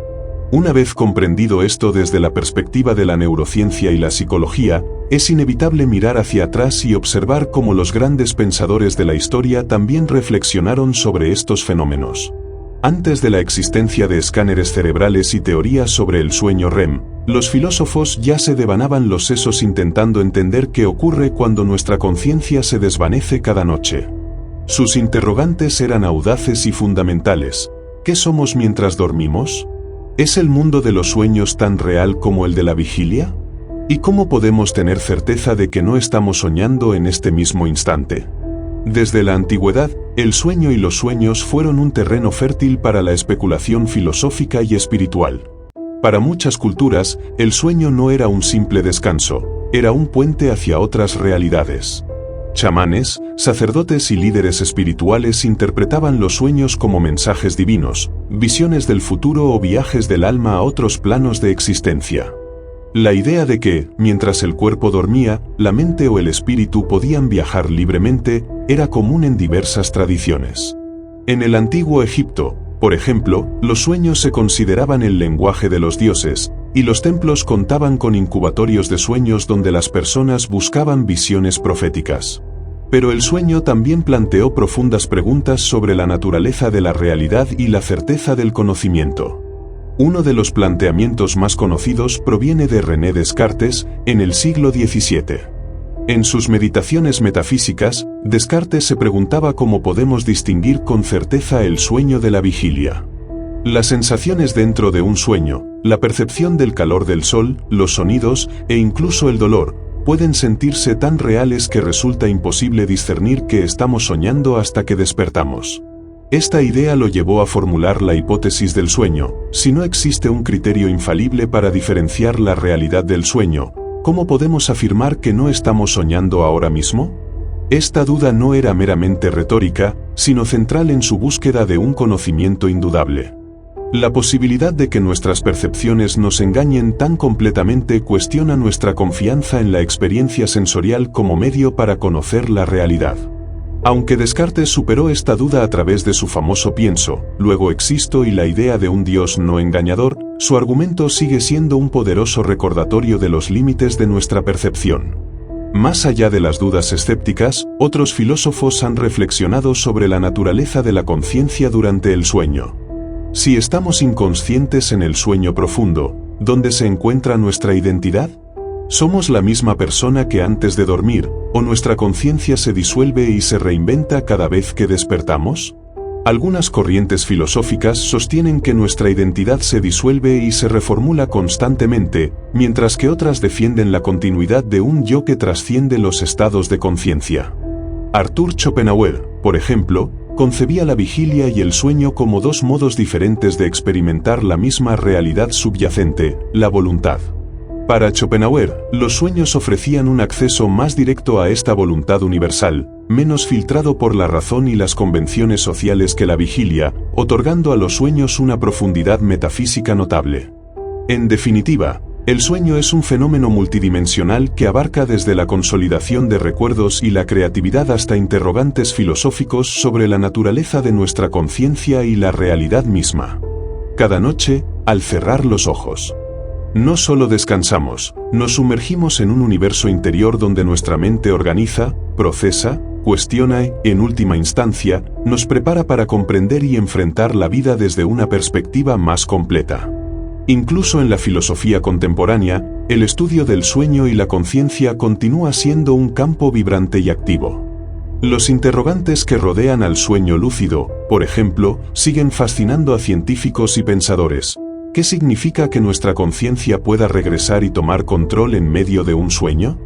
Una vez comprendido esto desde la perspectiva de la neurociencia y la psicología, es inevitable mirar hacia atrás y observar cómo los grandes pensadores de la historia también reflexionaron sobre estos fenómenos. Antes de la existencia de escáneres cerebrales y teorías sobre el sueño REM, los filósofos ya se devanaban los sesos intentando entender qué ocurre cuando nuestra conciencia se desvanece cada noche. Sus interrogantes eran audaces y fundamentales. ¿Qué somos mientras dormimos? ¿Es el mundo de los sueños tan real como el de la vigilia? ¿Y cómo podemos tener certeza de que no estamos soñando en este mismo instante? Desde la antigüedad, el sueño y los sueños fueron un terreno fértil para la especulación filosófica y espiritual. Para muchas culturas, el sueño no era un simple descanso, era un puente hacia otras realidades. Chamanes, sacerdotes y líderes espirituales interpretaban los sueños como mensajes divinos, visiones del futuro o viajes del alma a otros planos de existencia. La idea de que, mientras el cuerpo dormía, la mente o el espíritu podían viajar libremente, era común en diversas tradiciones. En el antiguo Egipto, por ejemplo, los sueños se consideraban el lenguaje de los dioses, y los templos contaban con incubatorios de sueños donde las personas buscaban visiones proféticas. Pero el sueño también planteó profundas preguntas sobre la naturaleza de la realidad y la certeza del conocimiento. Uno de los planteamientos más conocidos proviene de René Descartes, en el siglo XVII. En sus meditaciones metafísicas, Descartes se preguntaba cómo podemos distinguir con certeza el sueño de la vigilia. Las sensaciones dentro de un sueño, la percepción del calor del sol, los sonidos e incluso el dolor, pueden sentirse tan reales que resulta imposible discernir que estamos soñando hasta que despertamos. Esta idea lo llevó a formular la hipótesis del sueño. Si no existe un criterio infalible para diferenciar la realidad del sueño, ¿cómo podemos afirmar que no estamos soñando ahora mismo? Esta duda no era meramente retórica, sino central en su búsqueda de un conocimiento indudable. La posibilidad de que nuestras percepciones nos engañen tan completamente cuestiona nuestra confianza en la experiencia sensorial como medio para conocer la realidad. Aunque Descartes superó esta duda a través de su famoso pienso, luego existo y la idea de un Dios no engañador, su argumento sigue siendo un poderoso recordatorio de los límites de nuestra percepción. Más allá de las dudas escépticas, otros filósofos han reflexionado sobre la naturaleza de la conciencia durante el sueño. Si estamos inconscientes en el sueño profundo, ¿dónde se encuentra nuestra identidad? ¿Somos la misma persona que antes de dormir, o nuestra conciencia se disuelve y se reinventa cada vez que despertamos? Algunas corrientes filosóficas sostienen que nuestra identidad se disuelve y se reformula constantemente, mientras que otras defienden la continuidad de un yo que trasciende los estados de conciencia. Arthur Schopenhauer, por ejemplo, concebía la vigilia y el sueño como dos modos diferentes de experimentar la misma realidad subyacente, la voluntad. Para Schopenhauer, los sueños ofrecían un acceso más directo a esta voluntad universal, menos filtrado por la razón y las convenciones sociales que la vigilia, otorgando a los sueños una profundidad metafísica notable. En definitiva, el sueño es un fenómeno multidimensional que abarca desde la consolidación de recuerdos y la creatividad hasta interrogantes filosóficos sobre la naturaleza de nuestra conciencia y la realidad misma. Cada noche, al cerrar los ojos, no solo descansamos, nos sumergimos en un universo interior donde nuestra mente organiza, procesa, cuestiona y, en última instancia, nos prepara para comprender y enfrentar la vida desde una perspectiva más completa. Incluso en la filosofía contemporánea, el estudio del sueño y la conciencia continúa siendo un campo vibrante y activo. Los interrogantes que rodean al sueño lúcido, por ejemplo, siguen fascinando a científicos y pensadores. ¿Qué significa que nuestra conciencia pueda regresar y tomar control en medio de un sueño?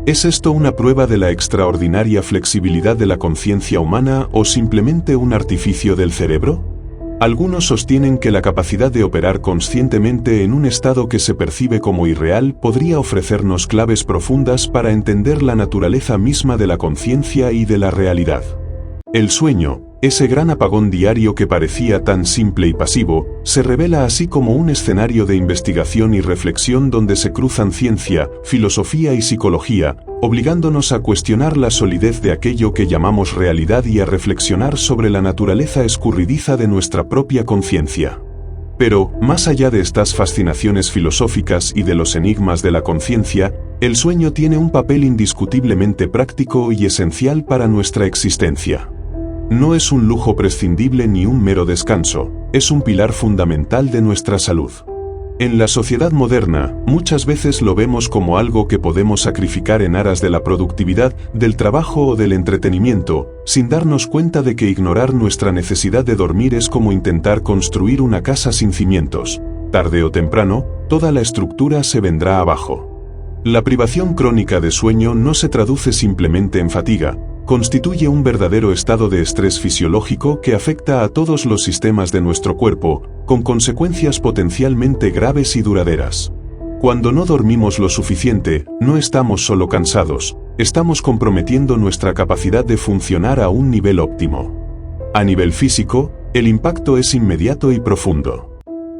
¿Es esto una prueba de la extraordinaria flexibilidad de la conciencia humana o simplemente un artificio del cerebro? Algunos sostienen que la capacidad de operar conscientemente en un estado que se percibe como irreal podría ofrecernos claves profundas para entender la naturaleza misma de la conciencia y de la realidad. El sueño, ese gran apagón diario que parecía tan simple y pasivo, se revela así como un escenario de investigación y reflexión donde se cruzan ciencia, filosofía y psicología, obligándonos a cuestionar la solidez de aquello que llamamos realidad y a reflexionar sobre la naturaleza escurridiza de nuestra propia conciencia. Pero, más allá de estas fascinaciones filosóficas y de los enigmas de la conciencia, el sueño tiene un papel indiscutiblemente práctico y esencial para nuestra existencia. No es un lujo prescindible ni un mero descanso, es un pilar fundamental de nuestra salud. En la sociedad moderna, muchas veces lo vemos como algo que podemos sacrificar en aras de la productividad, del trabajo o del entretenimiento, sin darnos cuenta de que ignorar nuestra necesidad de dormir es como intentar construir una casa sin cimientos. Tarde o temprano, toda la estructura se vendrá abajo. La privación crónica de sueño no se traduce simplemente en fatiga, constituye un verdadero estado de estrés fisiológico que afecta a todos los sistemas de nuestro cuerpo, con consecuencias potencialmente graves y duraderas. Cuando no dormimos lo suficiente, no estamos solo cansados, estamos comprometiendo nuestra capacidad de funcionar a un nivel óptimo. A nivel físico, el impacto es inmediato y profundo.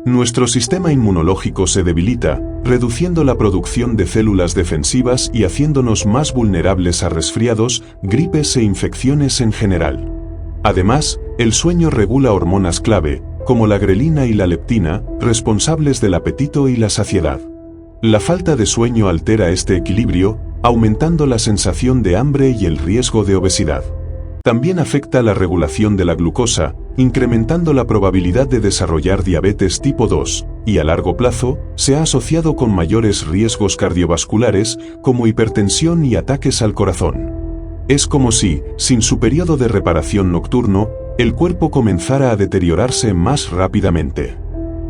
Nuestro sistema inmunológico se debilita, reduciendo la producción de células defensivas y haciéndonos más vulnerables a resfriados, gripes e infecciones en general. Además, el sueño regula hormonas clave, como la grelina y la leptina, responsables del apetito y la saciedad. La falta de sueño altera este equilibrio, aumentando la sensación de hambre y el riesgo de obesidad. También afecta la regulación de la glucosa, incrementando la probabilidad de desarrollar diabetes tipo 2, y a largo plazo, se ha asociado con mayores riesgos cardiovasculares, como hipertensión y ataques al corazón. Es como si, sin su periodo de reparación nocturno, el cuerpo comenzara a deteriorarse más rápidamente.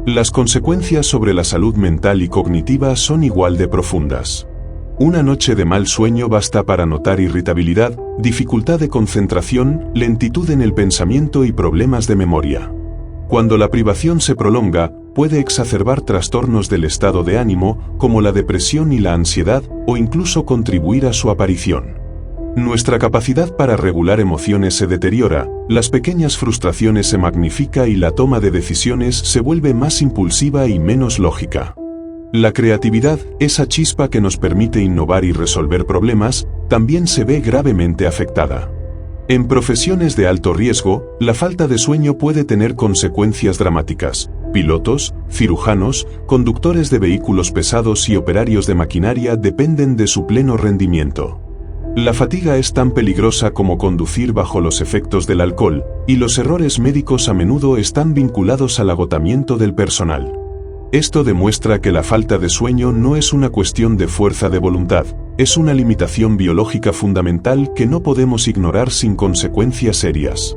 Las consecuencias sobre la salud mental y cognitiva son igual de profundas. Una noche de mal sueño basta para notar irritabilidad, dificultad de concentración, lentitud en el pensamiento y problemas de memoria. Cuando la privación se prolonga, puede exacerbar trastornos del estado de ánimo, como la depresión y la ansiedad, o incluso contribuir a su aparición. Nuestra capacidad para regular emociones se deteriora, las pequeñas frustraciones se magnifica y la toma de decisiones se vuelve más impulsiva y menos lógica. La creatividad, esa chispa que nos permite innovar y resolver problemas, también se ve gravemente afectada. En profesiones de alto riesgo, la falta de sueño puede tener consecuencias dramáticas. Pilotos, cirujanos, conductores de vehículos pesados y operarios de maquinaria dependen de su pleno rendimiento. La fatiga es tan peligrosa como conducir bajo los efectos del alcohol, y los errores médicos a menudo están vinculados al agotamiento del personal. Esto demuestra que la falta de sueño no es una cuestión de fuerza de voluntad, es una limitación biológica fundamental que no podemos ignorar sin consecuencias serias.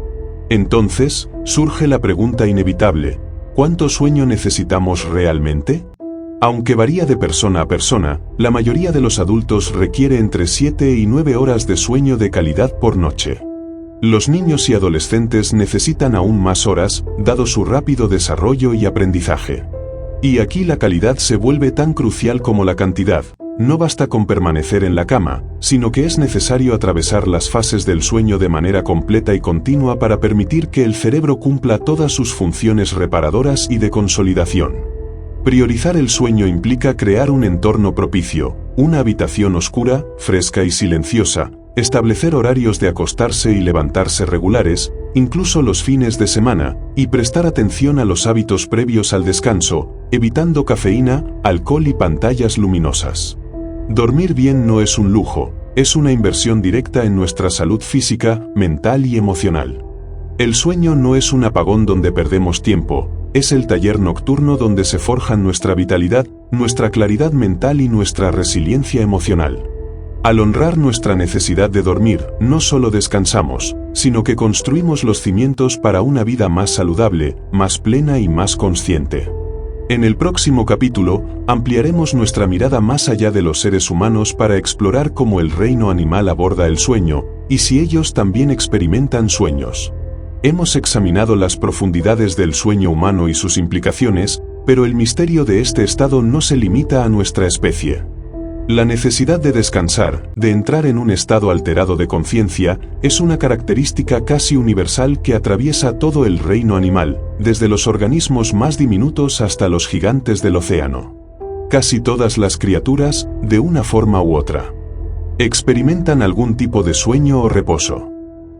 Entonces, surge la pregunta inevitable: ¿cuánto sueño necesitamos realmente? Aunque varía de persona a persona, la mayoría de los adultos requiere entre 7 y 9 horas de sueño de calidad por noche. Los niños y adolescentes necesitan aún más horas, dado su rápido desarrollo y aprendizaje. Y aquí la calidad se vuelve tan crucial como la cantidad. No basta con permanecer en la cama, sino que es necesario atravesar las fases del sueño de manera completa y continua para permitir que el cerebro cumpla todas sus funciones reparadoras y de consolidación. Priorizar el sueño implica crear un entorno propicio, una habitación oscura, fresca y silenciosa, establecer horarios de acostarse y levantarse regulares, incluso los fines de semana, y prestar atención a los hábitos previos al descanso, evitando cafeína, alcohol y pantallas luminosas. Dormir bien no es un lujo, es una inversión directa en nuestra salud física, mental y emocional. El sueño no es un apagón donde perdemos tiempo, es el taller nocturno donde se forjan nuestra vitalidad, nuestra claridad mental y nuestra resiliencia emocional. Al honrar nuestra necesidad de dormir, no solo descansamos, sino que construimos los cimientos para una vida más saludable, más plena y más consciente. En el próximo capítulo, ampliaremos nuestra mirada más allá de los seres humanos para explorar cómo el reino animal aborda el sueño, y si ellos también experimentan sueños. Hemos examinado las profundidades del sueño humano y sus implicaciones, pero el misterio de este estado no se limita a nuestra especie. La necesidad de descansar, de entrar en un estado alterado de conciencia, es una característica casi universal que atraviesa todo el reino animal, desde los organismos más diminutos hasta los gigantes del océano. Casi todas las criaturas, de una forma u otra, experimentan algún tipo de sueño o reposo.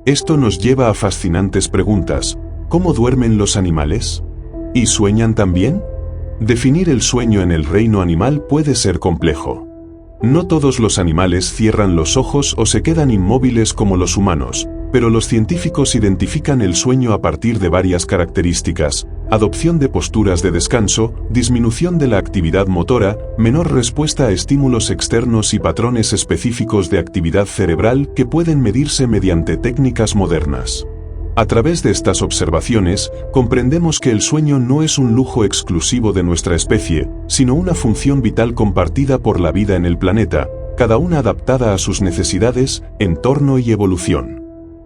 Esto nos lleva a fascinantes preguntas. ¿Cómo duermen los animales? ¿Y sueñan también? Definir el sueño en el reino animal puede ser complejo. No todos los animales cierran los ojos o se quedan inmóviles como los humanos, pero los científicos identifican el sueño a partir de varias características: adopción de posturas de descanso, disminución de la actividad motora, menor respuesta a estímulos externos y patrones específicos de actividad cerebral que pueden medirse mediante técnicas modernas. A través de estas observaciones, comprendemos que el sueño no es un lujo exclusivo de nuestra especie, sino una función vital compartida por la vida en el planeta, cada una adaptada a sus necesidades, entorno y evolución.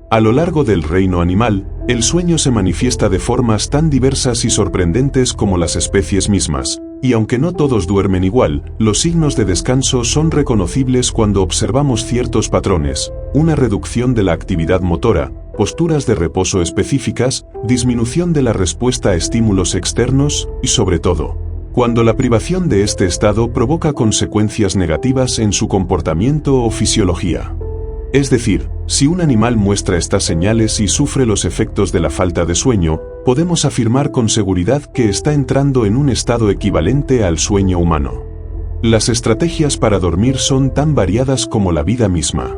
A lo largo del reino animal, el sueño se manifiesta de formas tan diversas y sorprendentes como las especies mismas, y aunque no todos duermen igual, los signos de descanso son reconocibles cuando observamos ciertos patrones: una reducción de la actividad motora, posturas de reposo específicas, disminución de la respuesta a estímulos externos y, sobre todo, cuando la privación de este estado provoca consecuencias negativas en su comportamiento o fisiología. Es decir, si un animal muestra estas señales y sufre los efectos de la falta de sueño, podemos afirmar con seguridad que está entrando en un estado equivalente al sueño humano. Las estrategias para dormir son tan variadas como la vida misma.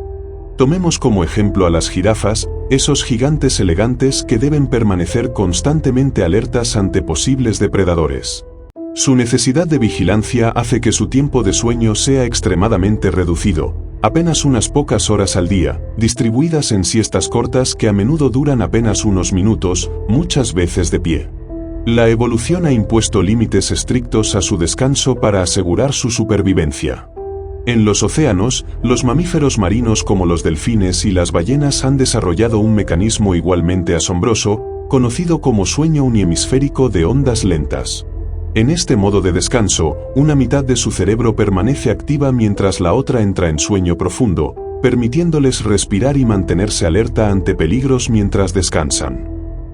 Tomemos como ejemplo a las jirafas, esos gigantes elegantes que deben permanecer constantemente alertas ante posibles depredadores. Su necesidad de vigilancia hace que su tiempo de sueño sea extremadamente reducido, apenas unas pocas horas al día, distribuidas en siestas cortas que a menudo duran apenas unos minutos, muchas veces de pie. La evolución ha impuesto límites estrictos a su descanso para asegurar su supervivencia. En los océanos, los mamíferos marinos como los delfines y las ballenas han desarrollado un mecanismo igualmente asombroso, conocido como sueño unihemisférico de ondas lentas. En este modo de descanso, una mitad de su cerebro permanece activa mientras la otra entra en sueño profundo, permitiéndoles respirar y mantenerse alerta ante peligros mientras descansan.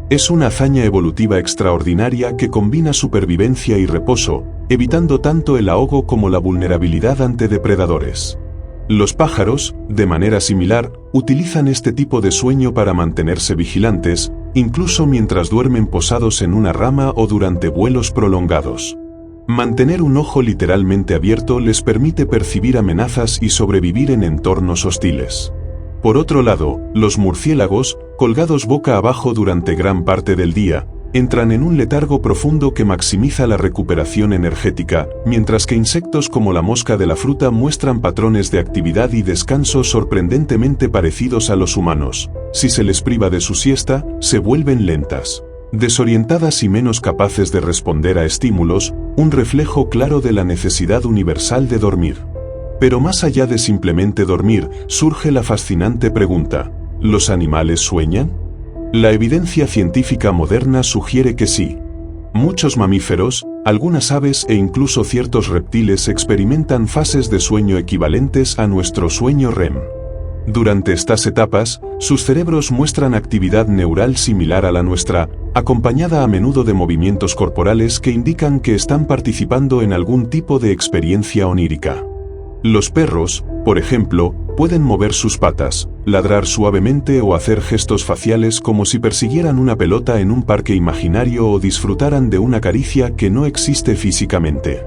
Es una hazaña evolutiva extraordinaria que combina supervivencia y reposo, evitando tanto el ahogo como la vulnerabilidad ante depredadores. Los pájaros, de manera similar, utilizan este tipo de sueño para mantenerse vigilantes, incluso mientras duermen posados en una rama o durante vuelos prolongados. Mantener un ojo literalmente abierto les permite percibir amenazas y sobrevivir en entornos hostiles. Por otro lado, los murciélagos, colgados boca abajo durante gran parte del día, entran en un letargo profundo que maximiza la recuperación energética, mientras que insectos como la mosca de la fruta muestran patrones de actividad y descanso sorprendentemente parecidos a los humanos. Si se les priva de su siesta, se vuelven lentas, desorientadas y menos capaces de responder a estímulos, un reflejo claro de la necesidad universal de dormir. Pero más allá de simplemente dormir, surge la fascinante pregunta: ¿los animales sueñan? La evidencia científica moderna sugiere que sí. Muchos mamíferos, algunas aves e incluso ciertos reptiles experimentan fases de sueño equivalentes a nuestro sueño REM. Durante estas etapas, sus cerebros muestran actividad neural similar a la nuestra, acompañada a menudo de movimientos corporales que indican que están participando en algún tipo de experiencia onírica. Los perros, por ejemplo, pueden mover sus patas, ladrar suavemente o hacer gestos faciales como si persiguieran una pelota en un parque imaginario o disfrutaran de una caricia que no existe físicamente.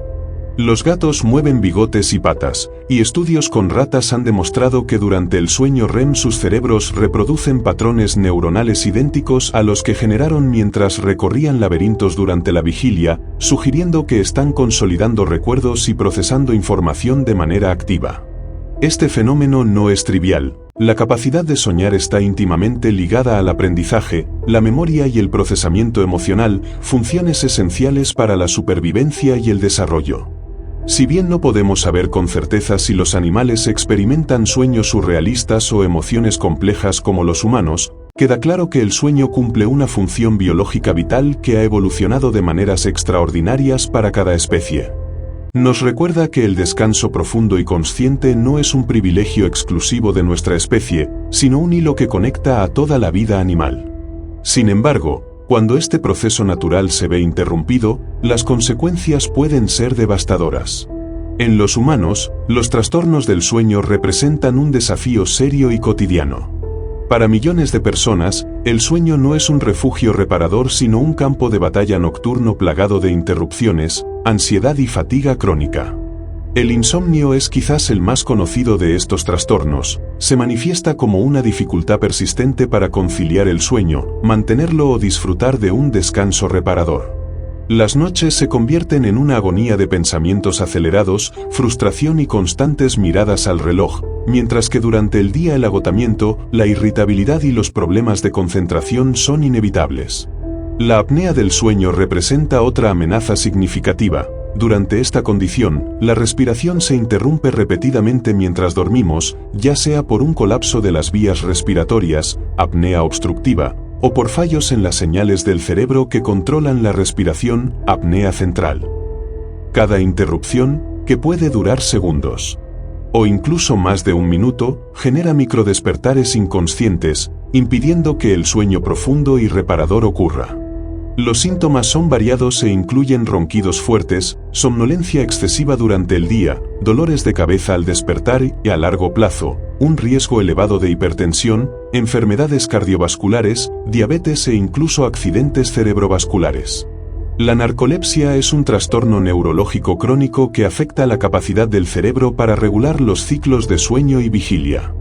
Los gatos mueven bigotes y patas, y estudios con ratas han demostrado que durante el sueño REM sus cerebros reproducen patrones neuronales idénticos a los que generaron mientras recorrían laberintos durante la vigilia, sugiriendo que están consolidando recuerdos y procesando información de manera activa. Este fenómeno no es trivial. La capacidad de soñar está íntimamente ligada al aprendizaje, la memoria y el procesamiento emocional, funciones esenciales para la supervivencia y el desarrollo. Si bien no podemos saber con certeza si los animales experimentan sueños surrealistas o emociones complejas como los humanos, queda claro que el sueño cumple una función biológica vital que ha evolucionado de maneras extraordinarias para cada especie. Nos recuerda que el descanso profundo y consciente no es un privilegio exclusivo de nuestra especie, sino un hilo que conecta a toda la vida animal. Sin embargo, cuando este proceso natural se ve interrumpido, las consecuencias pueden ser devastadoras. En los humanos, los trastornos del sueño representan un desafío serio y cotidiano. Para millones de personas, el sueño no es un refugio reparador sino un campo de batalla nocturno plagado de interrupciones, ansiedad y fatiga crónica. El insomnio es quizás el más conocido de estos trastornos. Se manifiesta como una dificultad persistente para conciliar el sueño, mantenerlo o disfrutar de un descanso reparador. Las noches se convierten en una agonía de pensamientos acelerados, frustración y constantes miradas al reloj, mientras que durante el día el agotamiento, la irritabilidad y los problemas de concentración son inevitables. La apnea del sueño representa otra amenaza significativa. Durante esta condición, la respiración se interrumpe repetidamente mientras dormimos, ya sea por un colapso de las vías respiratorias, apnea obstructiva, o por fallos en las señales del cerebro que controlan la respiración, apnea central. Cada interrupción, que puede durar segundos, o incluso más de un minuto, genera microdespertares inconscientes, impidiendo que el sueño profundo y reparador ocurra. Los síntomas son variados e incluyen ronquidos fuertes, somnolencia excesiva durante el día, dolores de cabeza al despertar y a largo plazo, un riesgo elevado de hipertensión, enfermedades cardiovasculares, diabetes e incluso accidentes cerebrovasculares. La narcolepsia es un trastorno neurológico crónico que afecta la capacidad del cerebro para regular los ciclos de sueño y vigilia.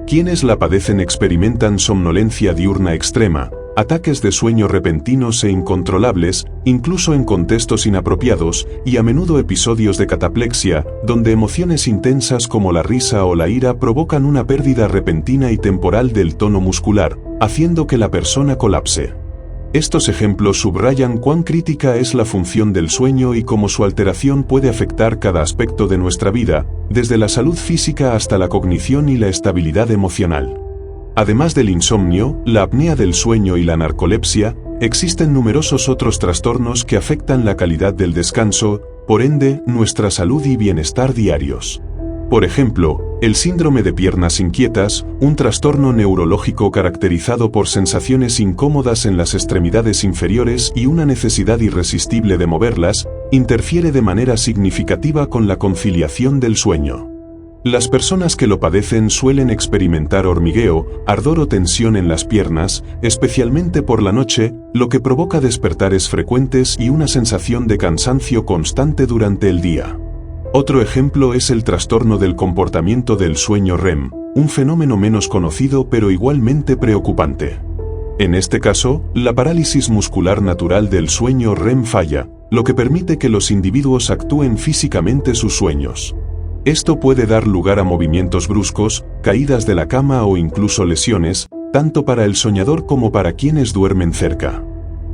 Quienes la padecen experimentan somnolencia diurna extrema, ataques de sueño repentinos e incontrolables, incluso en contextos inapropiados, y a menudo episodios de cataplexia, donde emociones intensas como la risa o la ira provocan una pérdida repentina y temporal del tono muscular, haciendo que la persona colapse. Estos ejemplos subrayan cuán crítica es la función del sueño y cómo su alteración puede afectar cada aspecto de nuestra vida, desde la salud física hasta la cognición y la estabilidad emocional. Además del insomnio, la apnea del sueño y la narcolepsia, existen numerosos otros trastornos que afectan la calidad del descanso, por ende, nuestra salud y bienestar diarios. Por ejemplo, el síndrome de piernas inquietas, un trastorno neurológico caracterizado por sensaciones incómodas en las extremidades inferiores y una necesidad irresistible de moverlas, interfiere de manera significativa con la conciliación del sueño. Las personas que lo padecen suelen experimentar hormigueo, ardor o tensión en las piernas, especialmente por la noche, lo que provoca despertares frecuentes y una sensación de cansancio constante durante el día. Otro ejemplo es el trastorno del comportamiento del sueño REM, un fenómeno menos conocido pero igualmente preocupante. En este caso, la parálisis muscular natural del sueño REM falla, lo que permite que los individuos actúen físicamente sus sueños. Esto puede dar lugar a movimientos bruscos, caídas de la cama o incluso lesiones, tanto para el soñador como para quienes duermen cerca.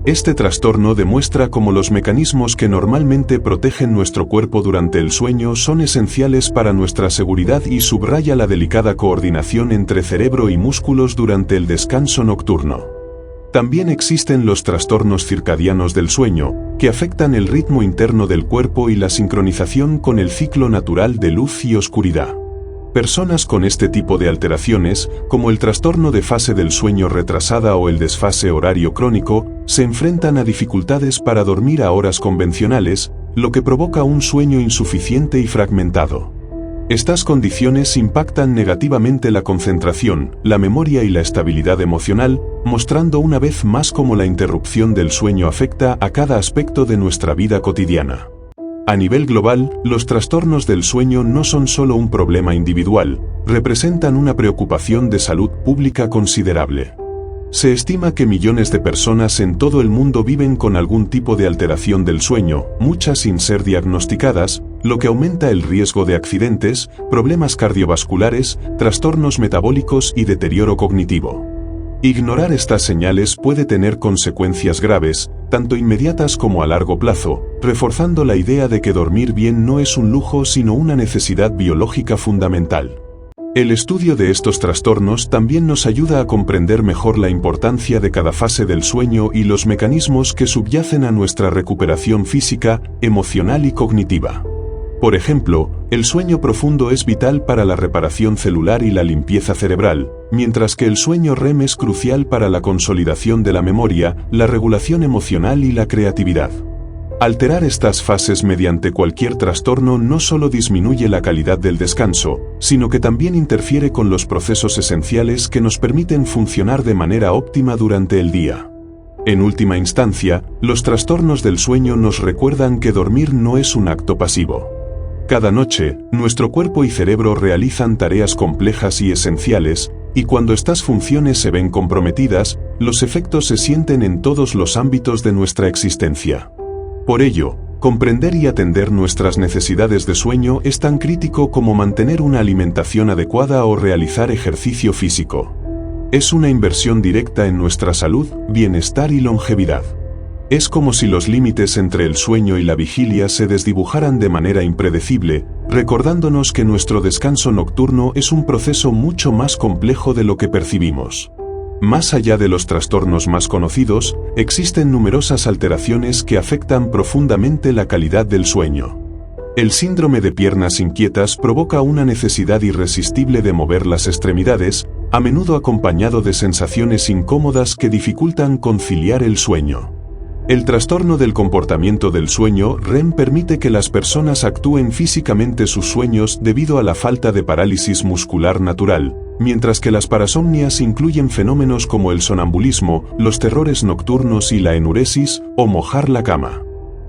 Este trastorno demuestra cómo los mecanismos que normalmente protegen nuestro cuerpo durante el sueño son esenciales para nuestra seguridad y subraya la delicada coordinación entre cerebro y músculos durante el descanso nocturno. También existen los trastornos circadianos del sueño, que afectan el ritmo interno del cuerpo y la sincronización con el ciclo natural de luz y oscuridad. Personas con este tipo de alteraciones, como el trastorno de fase del sueño retrasada o el desfase horario crónico, se enfrentan a dificultades para dormir a horas convencionales, lo que provoca un sueño insuficiente y fragmentado. Estas condiciones impactan negativamente la concentración, la memoria y la estabilidad emocional, mostrando una vez más cómo la interrupción del sueño afecta a cada aspecto de nuestra vida cotidiana. A nivel global, los trastornos del sueño no son solo un problema individual, representan una preocupación de salud pública considerable. Se estima que millones de personas en todo el mundo viven con algún tipo de alteración del sueño, muchas sin ser diagnosticadas, lo que aumenta el riesgo de accidentes, problemas cardiovasculares, trastornos metabólicos y deterioro cognitivo. Ignorar estas señales puede tener consecuencias graves, tanto inmediatas como a largo plazo, reforzando la idea de que dormir bien no es un lujo sino una necesidad biológica fundamental. El estudio de estos trastornos también nos ayuda a comprender mejor la importancia de cada fase del sueño y los mecanismos que subyacen a nuestra recuperación física, emocional y cognitiva. Por ejemplo, el sueño profundo es vital para la reparación celular y la limpieza cerebral, mientras que el sueño REM es crucial para la consolidación de la memoria, la regulación emocional y la creatividad. Alterar estas fases mediante cualquier trastorno no solo disminuye la calidad del descanso, sino que también interfiere con los procesos esenciales que nos permiten funcionar de manera óptima durante el día. En última instancia, los trastornos del sueño nos recuerdan que dormir no es un acto pasivo. Cada noche, nuestro cuerpo y cerebro realizan tareas complejas y esenciales, y cuando estas funciones se ven comprometidas, los efectos se sienten en todos los ámbitos de nuestra existencia. Por ello, comprender y atender nuestras necesidades de sueño es tan crítico como mantener una alimentación adecuada o realizar ejercicio físico. Es una inversión directa en nuestra salud, bienestar y longevidad. Es como si los límites entre el sueño y la vigilia se desdibujaran de manera impredecible, recordándonos que nuestro descanso nocturno es un proceso mucho más complejo de lo que percibimos. Más allá de los trastornos más conocidos, existen numerosas alteraciones que afectan profundamente la calidad del sueño. El síndrome de piernas inquietas provoca una necesidad irresistible de mover las extremidades, a menudo acompañado de sensaciones incómodas que dificultan conciliar el sueño. El trastorno del comportamiento del sueño REM permite que las personas actúen físicamente sus sueños debido a la falta de parálisis muscular natural, mientras que las parasomnias incluyen fenómenos como el sonambulismo, los terrores nocturnos y la enuresis, o mojar la cama.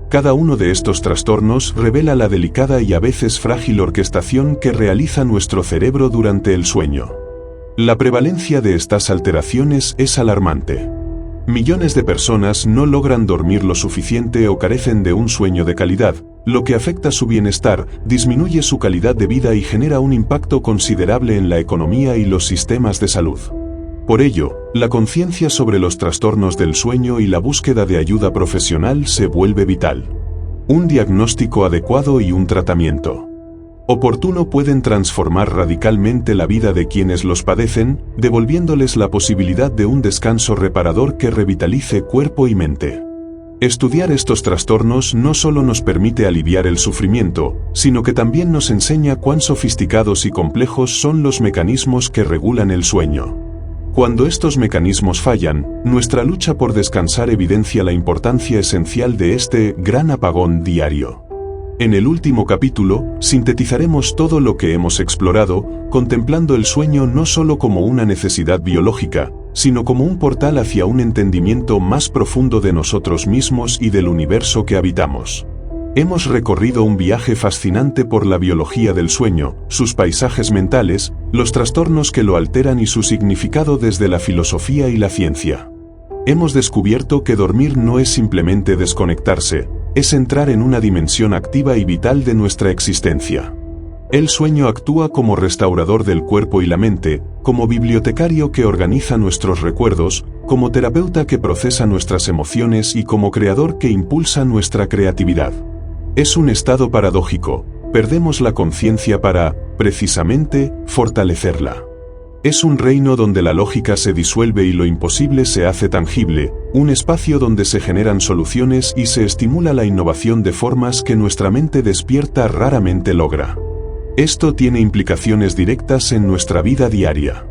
Cada uno de estos trastornos revela la delicada y a veces frágil orquestación que realiza nuestro cerebro durante el sueño. La prevalencia de estas alteraciones es alarmante. Millones de personas no logran dormir lo suficiente o carecen de un sueño de calidad, lo que afecta su bienestar, disminuye su calidad de vida y genera un impacto considerable en la economía y los sistemas de salud. Por ello, la conciencia sobre los trastornos del sueño y la búsqueda de ayuda profesional se vuelve vital. Un diagnóstico adecuado y un tratamiento oportuno pueden transformar radicalmente la vida de quienes los padecen, devolviéndoles la posibilidad de un descanso reparador que revitalice cuerpo y mente. Estudiar estos trastornos no solo nos permite aliviar el sufrimiento, sino que también nos enseña cuán sofisticados y complejos son los mecanismos que regulan el sueño. Cuando estos mecanismos fallan, nuestra lucha por descansar evidencia la importancia esencial de este gran apagón diario. En el último capítulo, sintetizaremos todo lo que hemos explorado, contemplando el sueño no solo como una necesidad biológica, sino como un portal hacia un entendimiento más profundo de nosotros mismos y del universo que habitamos. Hemos recorrido un viaje fascinante por la biología del sueño, sus paisajes mentales, los trastornos que lo alteran y su significado desde la filosofía y la ciencia. Hemos descubierto que dormir no es simplemente desconectarse, es entrar en una dimensión activa y vital de nuestra existencia. El sueño actúa como restaurador del cuerpo y la mente, como bibliotecario que organiza nuestros recuerdos, como terapeuta que procesa nuestras emociones y como creador que impulsa nuestra creatividad. Es un estado paradójico, perdemos la conciencia para, precisamente, fortalecerla. Es un reino donde la lógica se disuelve y lo imposible se hace tangible, un espacio donde se generan soluciones y se estimula la innovación de formas que nuestra mente despierta raramente logra. Esto tiene implicaciones directas en nuestra vida diaria.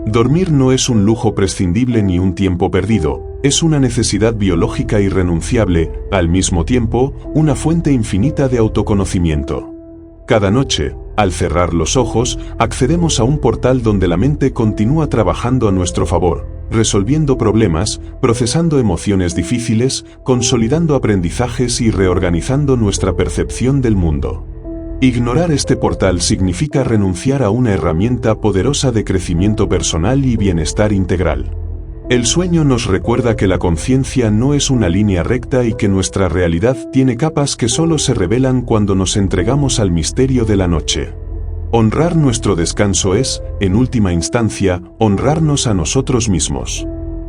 Dormir no es un lujo prescindible ni un tiempo perdido, es una necesidad biológica irrenunciable, al mismo tiempo, una fuente infinita de autoconocimiento. Cada noche, al cerrar los ojos, accedemos a un portal donde la mente continúa trabajando a nuestro favor, resolviendo problemas, procesando emociones difíciles, consolidando aprendizajes y reorganizando nuestra percepción del mundo. Ignorar este portal significa renunciar a una herramienta poderosa de crecimiento personal y bienestar integral. El sueño nos recuerda que la conciencia no es una línea recta y que nuestra realidad tiene capas que solo se revelan cuando nos entregamos al misterio de la noche. Honrar nuestro descanso es, en última instancia, honrarnos a nosotros mismos.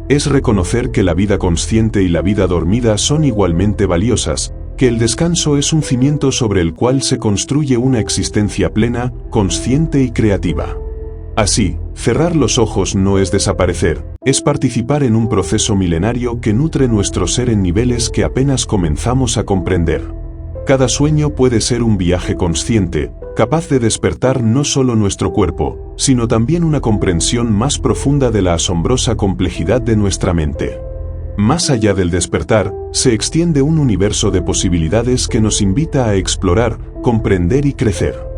Es reconocer que la vida consciente y la vida dormida son igualmente valiosas, que el descanso es un cimiento sobre el cual se construye una existencia plena, consciente y creativa. Así, cerrar los ojos no es desaparecer, es participar en un proceso milenario que nutre nuestro ser en niveles que apenas comenzamos a comprender. Cada sueño puede ser un viaje consciente, capaz de despertar no solo nuestro cuerpo, sino también una comprensión más profunda de la asombrosa complejidad de nuestra mente. Más allá del despertar, se extiende un universo de posibilidades que nos invita a explorar, comprender y crecer.